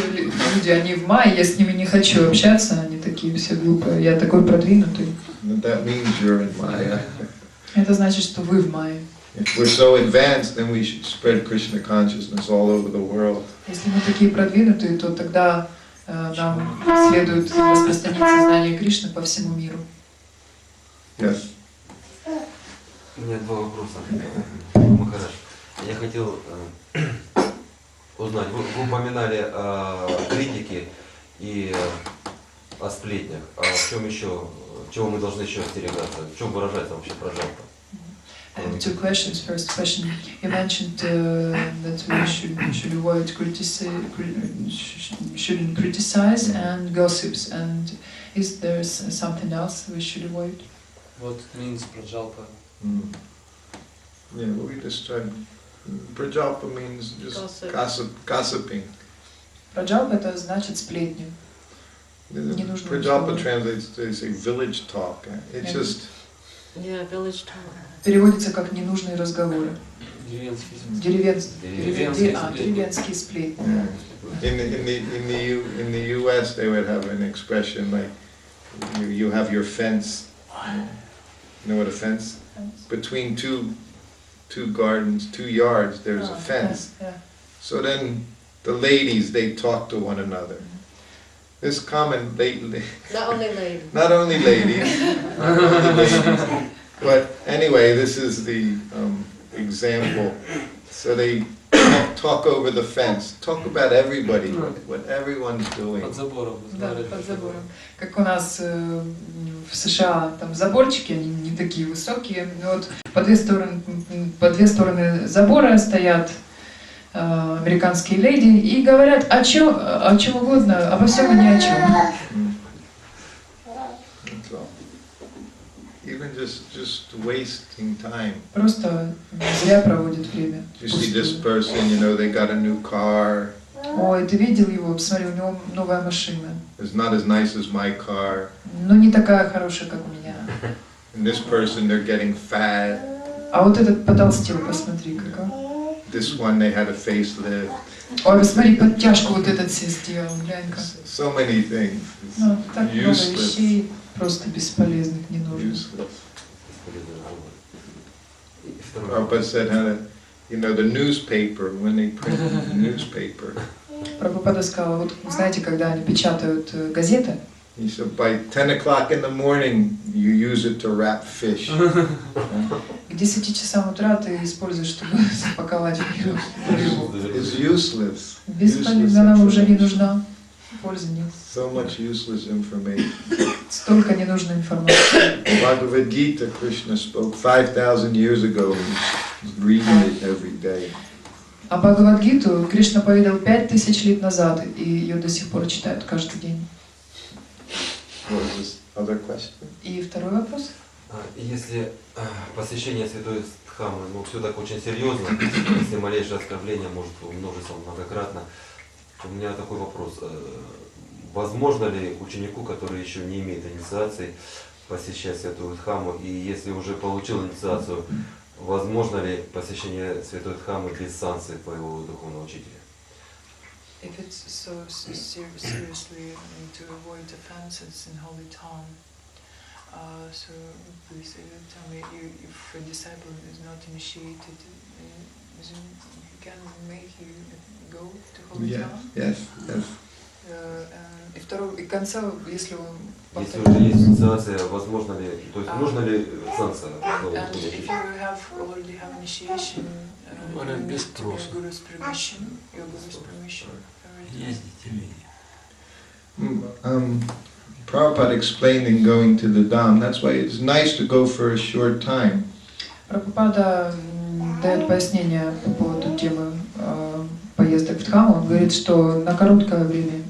[SPEAKER 3] люди, они в мае, я с ними не хочу общаться, они такие все глупые. Я такой продвинутый.
[SPEAKER 1] That means you're in Maya.
[SPEAKER 3] Это значит, что вы в мае.
[SPEAKER 1] If we're so advanced, then we should spread Krishna consciousness all over the world.
[SPEAKER 3] Если мы такие продвинутые, то тогда нам следует распространить сознание Кришны по всему миру.
[SPEAKER 1] Yes.
[SPEAKER 8] У меня 2 вопроса, Махарадж. Я хотел узнать, вы упоминали о критике и о сплетнях. А в чем еще, чего мы должны еще остерегаться? В чем выражается вообще прожалка?
[SPEAKER 3] I have 2 questions. First question, you mentioned that we should avoid shouldn't criticize and gossips. And is there something else we should avoid?
[SPEAKER 5] What means prajalpa?
[SPEAKER 1] Yeah, well, we just tried. Prajalpa means just gossiping.
[SPEAKER 3] Праджалпа — это значит сплетни.
[SPEAKER 1] Prajalpa translates to say village talk. It's just.
[SPEAKER 4] Yeah, village talk.
[SPEAKER 3] Переводится как ненужные разговоры. Деревенские сплетни.
[SPEAKER 1] In the U.S. they would have an expression like, you have your fence. You know what a fence? Between two gardens, 2 yards, there's a fence. So then the ladies, they talk to one another. This common,
[SPEAKER 4] Not only ladies.
[SPEAKER 1] not only ladies, but anyway, this is the example. So they talk over the fence, talk about everybody, what everyone's doing.
[SPEAKER 5] Под забором.
[SPEAKER 3] Да, под забором. Как у нас в США там заборчики, они не такие высокие. Вот по две стороны забора стоят американские леди и говорят о чем угодно, обо всем и ни о чем.
[SPEAKER 1] Even just wasting time.
[SPEAKER 3] Просто зря проводят время.
[SPEAKER 1] You see this person, you know, they got a new car.
[SPEAKER 3] Ой, ты видел его? Посмотри, у него новая машина.
[SPEAKER 1] It's not as nice as my car.
[SPEAKER 3] Но не такая хорошая, как у меня.
[SPEAKER 1] And this person, they're getting fat.
[SPEAKER 3] А вот этот потолстел, посмотри, как.
[SPEAKER 1] This one, they had a facelift.
[SPEAKER 3] Ой, посмотри, подтяжку вот этот себе сделал, глянь-ка.
[SPEAKER 1] So many things.
[SPEAKER 3] Ну, так много вещей просто бесполезных, ненужных.
[SPEAKER 1] Prabhupada said how, you know, the newspaper, when they print the newspaper.
[SPEAKER 3] Прабхупада сказал, вот знаете, когда они печатают газеты,
[SPEAKER 1] He said by 10 o'clock in the morning you use it to wrap fish.
[SPEAKER 3] к 10 часам утра ты используешь, чтобы запаковать рыбу.
[SPEAKER 1] It's useless.
[SPEAKER 3] Бесполезно, она уже не нужна. Пользы нет.
[SPEAKER 1] So much useless information.
[SPEAKER 3] Столько ненужной информации.
[SPEAKER 1] Bhagavad Gita, Krishna spoke 5,000 years ago. He's reading it every day.
[SPEAKER 3] А Бхагавад-гиту Кришна поведал 5000 лет назад, и ее до сих пор читают каждый день.
[SPEAKER 1] What was this other question?
[SPEAKER 3] И второй вопрос.
[SPEAKER 8] Если посещение святой Дхаммы, ну, все так очень серьезно, если малейшее оскорбление может умножиться многократно, у меня такой вопрос. Возможно ли ученику, который еще не имеет инициации, посещать святую Дхамму, и если уже получил инициацию, возможно ли посещение святой Дхаммы без санкций твоего духовного учителя?
[SPEAKER 3] If it's so seriously to avoid offenses in holy town, so please tell me if a disciple is not initiated, he can make you go to holy town?
[SPEAKER 1] Yes.
[SPEAKER 3] И второй, и конца, если он
[SPEAKER 8] Если уже есть инициация, возможно ли, то есть нужна ли санкция?
[SPEAKER 3] And if you already have initiation,
[SPEAKER 2] без труса.
[SPEAKER 3] your guru's permission.
[SPEAKER 2] Ездите ли?
[SPEAKER 1] Prabhupada explained in going to the Dham, that's why it's nice to go for a short time.
[SPEAKER 3] Прабхупада дает пояснение по поводу темы поездок в Дхамму. Он говорит, что на короткое время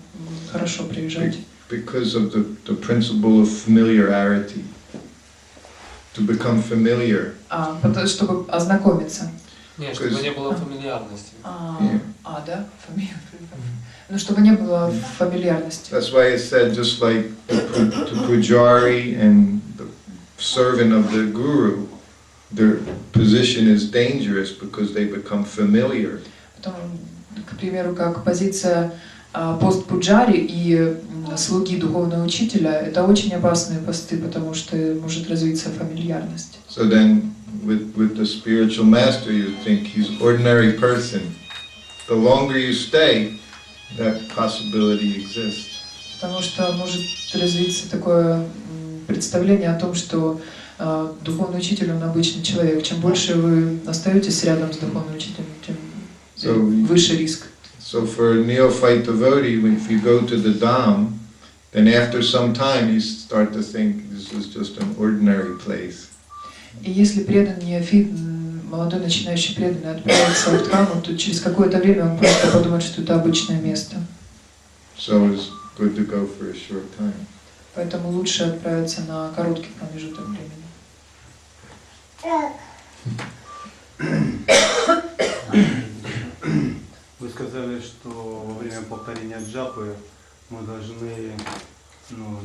[SPEAKER 3] хорошо приезжать.
[SPEAKER 1] Because of the principle of familiarity. To become familiar.
[SPEAKER 3] Чтобы ознакомиться.
[SPEAKER 5] Нет, чтобы не было фамильярности.
[SPEAKER 3] Да? Ну, чтобы не было фамильярности.
[SPEAKER 1] That's why it said just like the pujari and the servant of the guru, their position is dangerous because they become familiar.
[SPEAKER 3] Потом, к примеру, как позиция пост пуджари и слуги духовного учителя, это очень опасные посты, потому что может развиться фамильярность.
[SPEAKER 1] So then, with the spiritual master, you think he's ordinary person. The longer you stay, that possibility exists.
[SPEAKER 3] Потому что может развиться такое представление о том, что духовный учитель, он обычный человек. Чем больше вы остаетесь рядом с духовным учителем, тем выше риск.
[SPEAKER 1] So for a neophyte devotee, if you go to the Dham, then after some time you start to think this is just an ordinary place.
[SPEAKER 3] И если преданный неофит, молодой начинающий преданный отправится в Дхамму, то через какое-то время он просто подумает, что это обычное место.
[SPEAKER 1] So it's good to go for a short time.
[SPEAKER 3] Поэтому лучше отправиться на короткий промежуток времени.
[SPEAKER 9] Вы сказали, что во время повторения джапы мы должны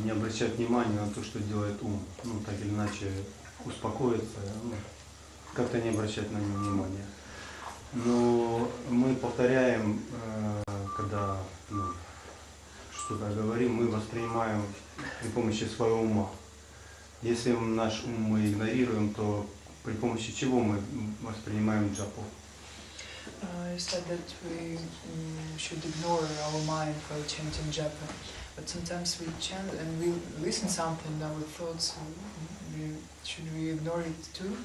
[SPEAKER 9] не обращать внимания на то, что делает ум. Так или иначе успокоиться, как-то не обращать на него внимания. Но мы повторяем, когда что-то говорим, мы воспринимаем при помощи своего ума. Если наш ум мы игнорируем, то при помощи чего мы воспринимаем джапу?
[SPEAKER 3] You said that we should ignore our mind while chanting japa, but sometimes we chant and we listen something, our thoughts. Should we ignore it too?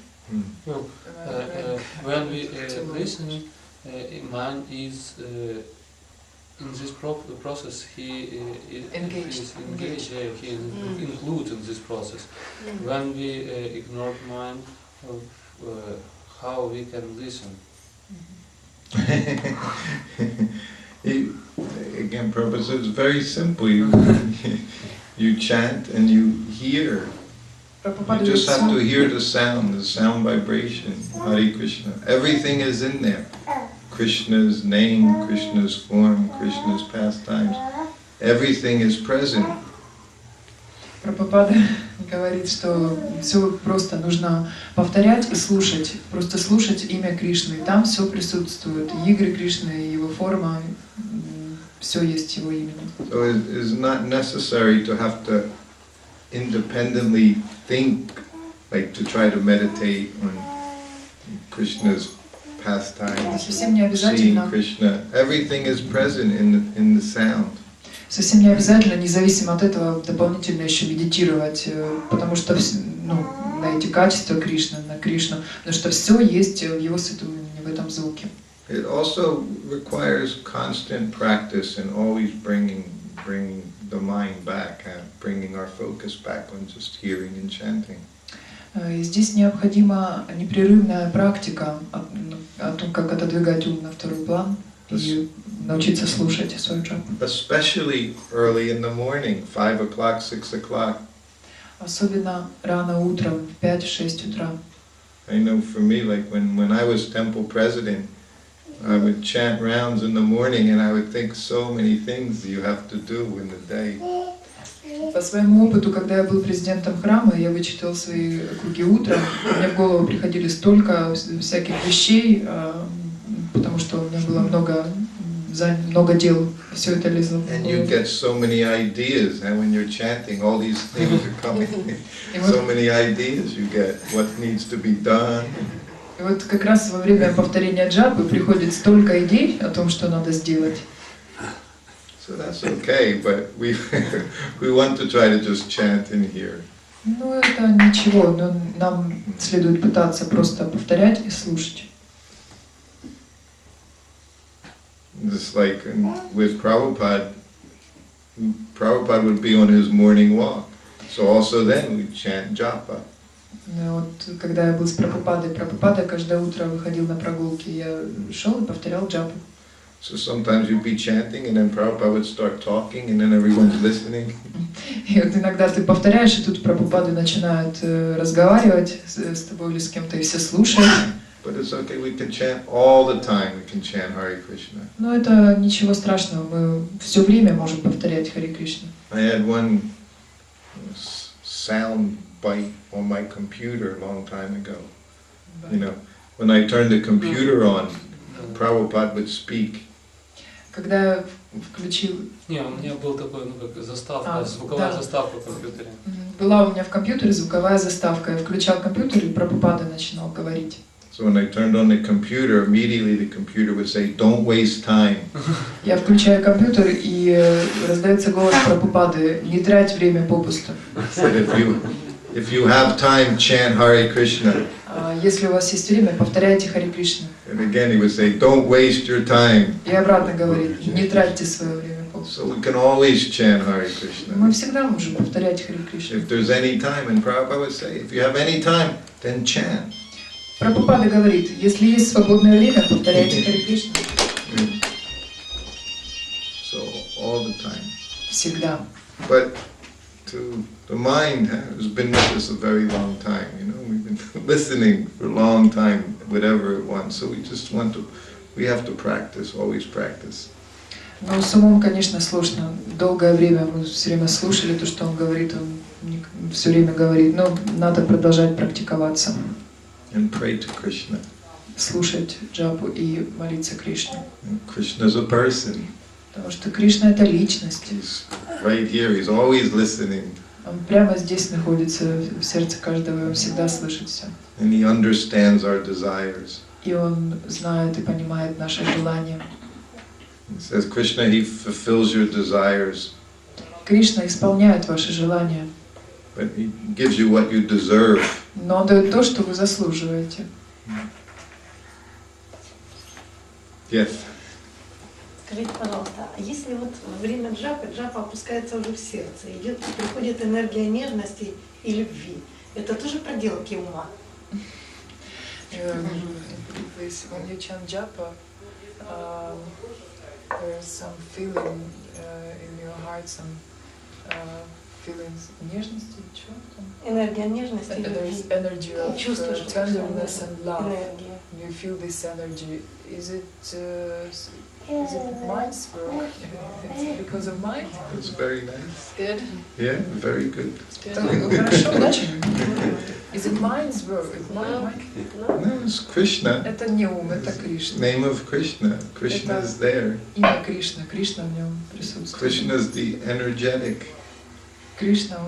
[SPEAKER 2] No. When we listen, mind is in this process. He
[SPEAKER 3] Engaged.
[SPEAKER 2] is engaged. He is included in this process. When we ignore mind, how we can listen?
[SPEAKER 1] Again, Prabhupada says it's very simple. You chant and you hear. You just have to hear the sound vibration, Hare Krishna. Everything is in there. Krishna's name, Krishna's form, Krishna's pastimes. Everything is present.
[SPEAKER 3] Прабхупада говорит, что все просто нужно повторять и слушать. Просто слушать имя Кришны. Там все присутствует. И игры Кришны, и его форма, все есть его имени.
[SPEAKER 1] So it is not necessary to have to independently think, like to try to meditate on Krishna's pastimes, seeing Krishna. Everything is present in the sound.
[SPEAKER 3] Совсем не обязательно, независимо от этого, дополнительно еще медитировать, потому что на эти качества Кришны, на Кришну, потому что все есть в его святом имени, в этом звуке.
[SPEAKER 1] It also requires constant practice and always bringing the mind back, bringing our focus back on just hearing and chanting.
[SPEAKER 3] Здесь необходима непрерывная практика о том, как отодвигать ум на второй план и научиться слушать свою джапу.
[SPEAKER 1] Especially early in the morning, 5 o'clock, 6 o'clock.
[SPEAKER 3] Особенно рано утром, в 5-6 утра.
[SPEAKER 1] I know for me, like when I was temple president, I would chant rounds in the morning and I would think so many things you have to do in the day.
[SPEAKER 3] По своему опыту, когда я был президентом храма, я вычитал свои круги утром, мне в голову приходили столько всяких вещей, потому что у меня было много дел, все это лезло.
[SPEAKER 1] And you get so many ideas, and when you're chanting, all these things are coming. So many ideas you get, what needs to be done.
[SPEAKER 3] И вот как раз во время повторения джапы приходит столько идей о том, что надо сделать.
[SPEAKER 1] So that's okay, but we want to try to just chant in here.
[SPEAKER 3] Ну это ничего, но нам следует пытаться просто повторять и слушать.
[SPEAKER 1] Just like with Prabhupada would be on his morning walk, so also then we chant japa.
[SPEAKER 3] Вот когда я был с Прабхупада каждое утро выходил на прогулки, я шел и повторял джапу.
[SPEAKER 1] So sometimes you'd be chanting and then Prabhupada would start talking and then everyone's listening.
[SPEAKER 3] И вот иногда ты повторяешь, и тут Прабхупады начинают разговаривать с тобой или с кем-то, и все слушают.
[SPEAKER 1] But it's okay, we can chant all the time, we can chant Hare Krishna.
[SPEAKER 3] Но это ничего страшного, мы все время можем повторять Харе Кришна.
[SPEAKER 1] I had one sound bite on my computer a long time ago. You know, when I turned the computer on, Prabhupada would speak.
[SPEAKER 3] Когда я включил...
[SPEAKER 2] Не, у меня был такой, как заставка, звуковая заставка в компьютере.
[SPEAKER 3] Была у меня в компьютере звуковая заставка. Я включал компьютер, и Прабхупада начинал говорить.
[SPEAKER 1] So when I turned on the computer, immediately the computer would say, "Don't waste time."
[SPEAKER 3] Я включаю компьютер, и раздается голос Прабхупады: не трать время попусту.
[SPEAKER 1] If you have time, chant Hare Krishna.
[SPEAKER 3] Если у вас есть время, повторяйте Харе Кришна.
[SPEAKER 1] And again he would say, "Don't waste your time."
[SPEAKER 3] И обратно говорит: не тратьте свое время попусту.
[SPEAKER 1] So we can always chant Hare Krishna.
[SPEAKER 3] Мы всегда можем повторять Харе Кришна.
[SPEAKER 1] If there's any time, and Prabhupada would say, if you have any time, then chant.
[SPEAKER 3] Прабхупада говорит: если есть свободное время, повторяйте Харе Кришна.
[SPEAKER 1] So all the time.
[SPEAKER 3] Всегда.
[SPEAKER 1] But to the mind has been with us a very long time. You know, we've been listening for a long time, whatever it wants. So we have to practice, always practice.
[SPEAKER 3] Но с умом, конечно, сложно. Долгое время мы все время слушали то, что он говорит, он все время говорит, но надо продолжать практиковаться.
[SPEAKER 1] And pray to Krishna.
[SPEAKER 3] слушать джапу и молиться Кришне.
[SPEAKER 1] Krishna is a person.
[SPEAKER 3] Потому что Кришна — это личность.
[SPEAKER 1] He's right here. He's always listening.
[SPEAKER 3] Он прямо здесь находится, в сердце каждого, и он всегда слышит все.
[SPEAKER 1] And he understands our desires.
[SPEAKER 3] И он знает и понимает наши желания.
[SPEAKER 1] He says, Krishna, he fulfills your desires.
[SPEAKER 3] Кришна исполняет ваши желания.
[SPEAKER 1] But he gives you what you deserve.
[SPEAKER 3] Но он дает то, что вы заслуживаете.
[SPEAKER 1] Yes.
[SPEAKER 10] Скажите, пожалуйста, а если вот во время джапа опускается уже в сердце, приходит энергия нежности и любви, это тоже проделки ума?
[SPEAKER 3] When you chant japa, there's some feeling in your heart, some feelings нежности, чего там?
[SPEAKER 10] Энергия нежности и
[SPEAKER 3] There is
[SPEAKER 10] любви.
[SPEAKER 3] energy of
[SPEAKER 10] Чувствуешь
[SPEAKER 3] tenderness and love.
[SPEAKER 10] энергия.
[SPEAKER 3] You feel this energy. Is it mind's work? It's because of mind?
[SPEAKER 1] It's very nice.
[SPEAKER 3] Good.
[SPEAKER 1] Yeah, very good.
[SPEAKER 3] Хорошо, очень. Is it mind's work?
[SPEAKER 1] No, it's Krishna.
[SPEAKER 3] Это не ум, это Кришна.
[SPEAKER 1] Name of Krishna. Krishna is there.
[SPEAKER 3] Имя Кришна. Кришна в нем присутствует.
[SPEAKER 1] Krishna is the energetic.
[SPEAKER 3] Кришна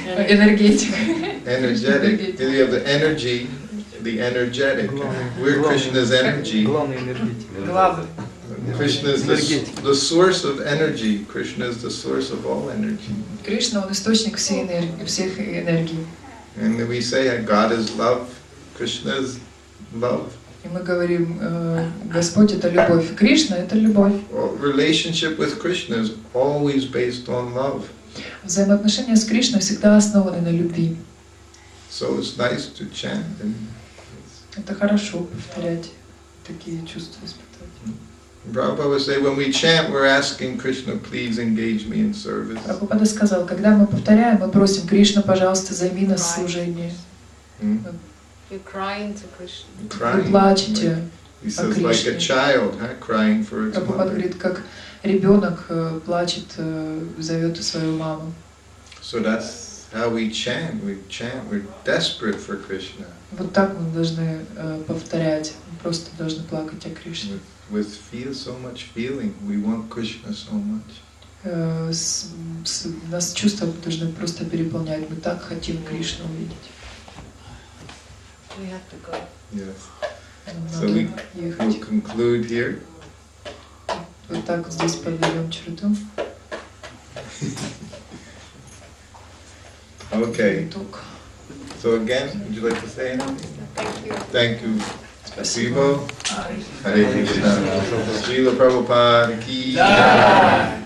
[SPEAKER 3] энергетик.
[SPEAKER 1] Energetic. You have the energy, the energetic. We're Krishna's energy.
[SPEAKER 7] Главный энергетик.
[SPEAKER 3] Главный.
[SPEAKER 1] Krishna is the source of energy. Krishna is the source of all energy.
[SPEAKER 3] Кришна, он источник всей энергии, всех энергий.
[SPEAKER 1] And we say God is love. Krishna is love.
[SPEAKER 3] И мы говорим, Господь — это любовь. Кришна — это любовь.
[SPEAKER 1] Relationship with Krishna is always based on love.
[SPEAKER 3] Взаимоотношения с Кришной всегда основаны на любви.
[SPEAKER 1] So it's nice to chant.
[SPEAKER 3] Это хорошо повторять, такие чувства испытывать.
[SPEAKER 1] Prabhupada would say, when we chant, we're asking Krishna, please engage me in service.
[SPEAKER 3] Прабхупада сказал, когда мы повторяем, мы просим Кришна, пожалуйста, займи нас в служении.
[SPEAKER 4] You're crying to Krishna.
[SPEAKER 3] Вы плачете
[SPEAKER 1] He
[SPEAKER 3] о
[SPEAKER 1] says, like a
[SPEAKER 3] Кришне.
[SPEAKER 1] child, crying for its
[SPEAKER 3] Прабхупада
[SPEAKER 1] mother.
[SPEAKER 3] говорит, как ребенок плачет, зовет свою маму.
[SPEAKER 1] So that's how we chant. We chant. We're desperate for Krishna.
[SPEAKER 3] Вот так мы должны повторять, мы просто должны плакать о Кришне.
[SPEAKER 1] With so much feeling, we want Krishna so much.
[SPEAKER 3] Нас чувства должны просто переполнять. Мы так хотим Кришну увидеть.
[SPEAKER 4] We have to go.
[SPEAKER 1] Yes. So we will conclude here.
[SPEAKER 3] Вот так здесь подведем черту.
[SPEAKER 1] Okay. So again, would you like to say anything?
[SPEAKER 4] Thank you.
[SPEAKER 1] Thank you.
[SPEAKER 3] Спасибо.
[SPEAKER 1] Hare Krishna. Srila Prabhupada ki jai.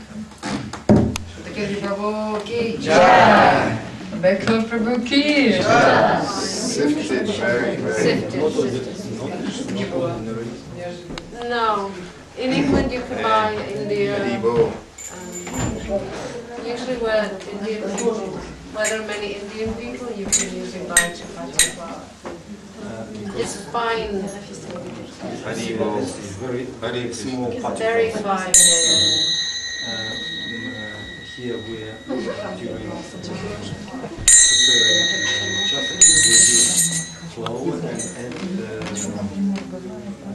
[SPEAKER 3] Srutakirti Prabhu ki jai. Backlog Prabhu ki jai.
[SPEAKER 1] Sifted very,
[SPEAKER 4] No. In England you can buy India. Usually where there are many Indian people, you can usually buy chapati. It's fine.
[SPEAKER 9] Very small
[SPEAKER 4] It's very fine.
[SPEAKER 9] Here we are during flour and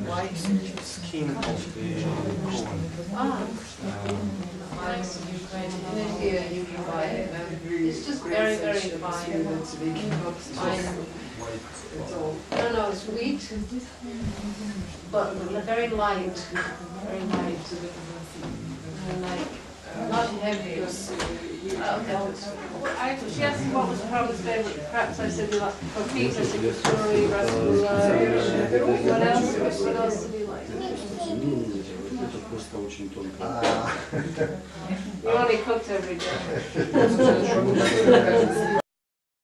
[SPEAKER 4] White
[SPEAKER 9] skin of the corn.
[SPEAKER 4] Nice. In India you can buy it. It's just very, very fine. No, it's wheat, but very light, very light. And like, not heavy. She asked what was Prabhu's favourite crepes. I said, for peas, I said, kachori, rasgulla. What else do you like? You only cooked every day.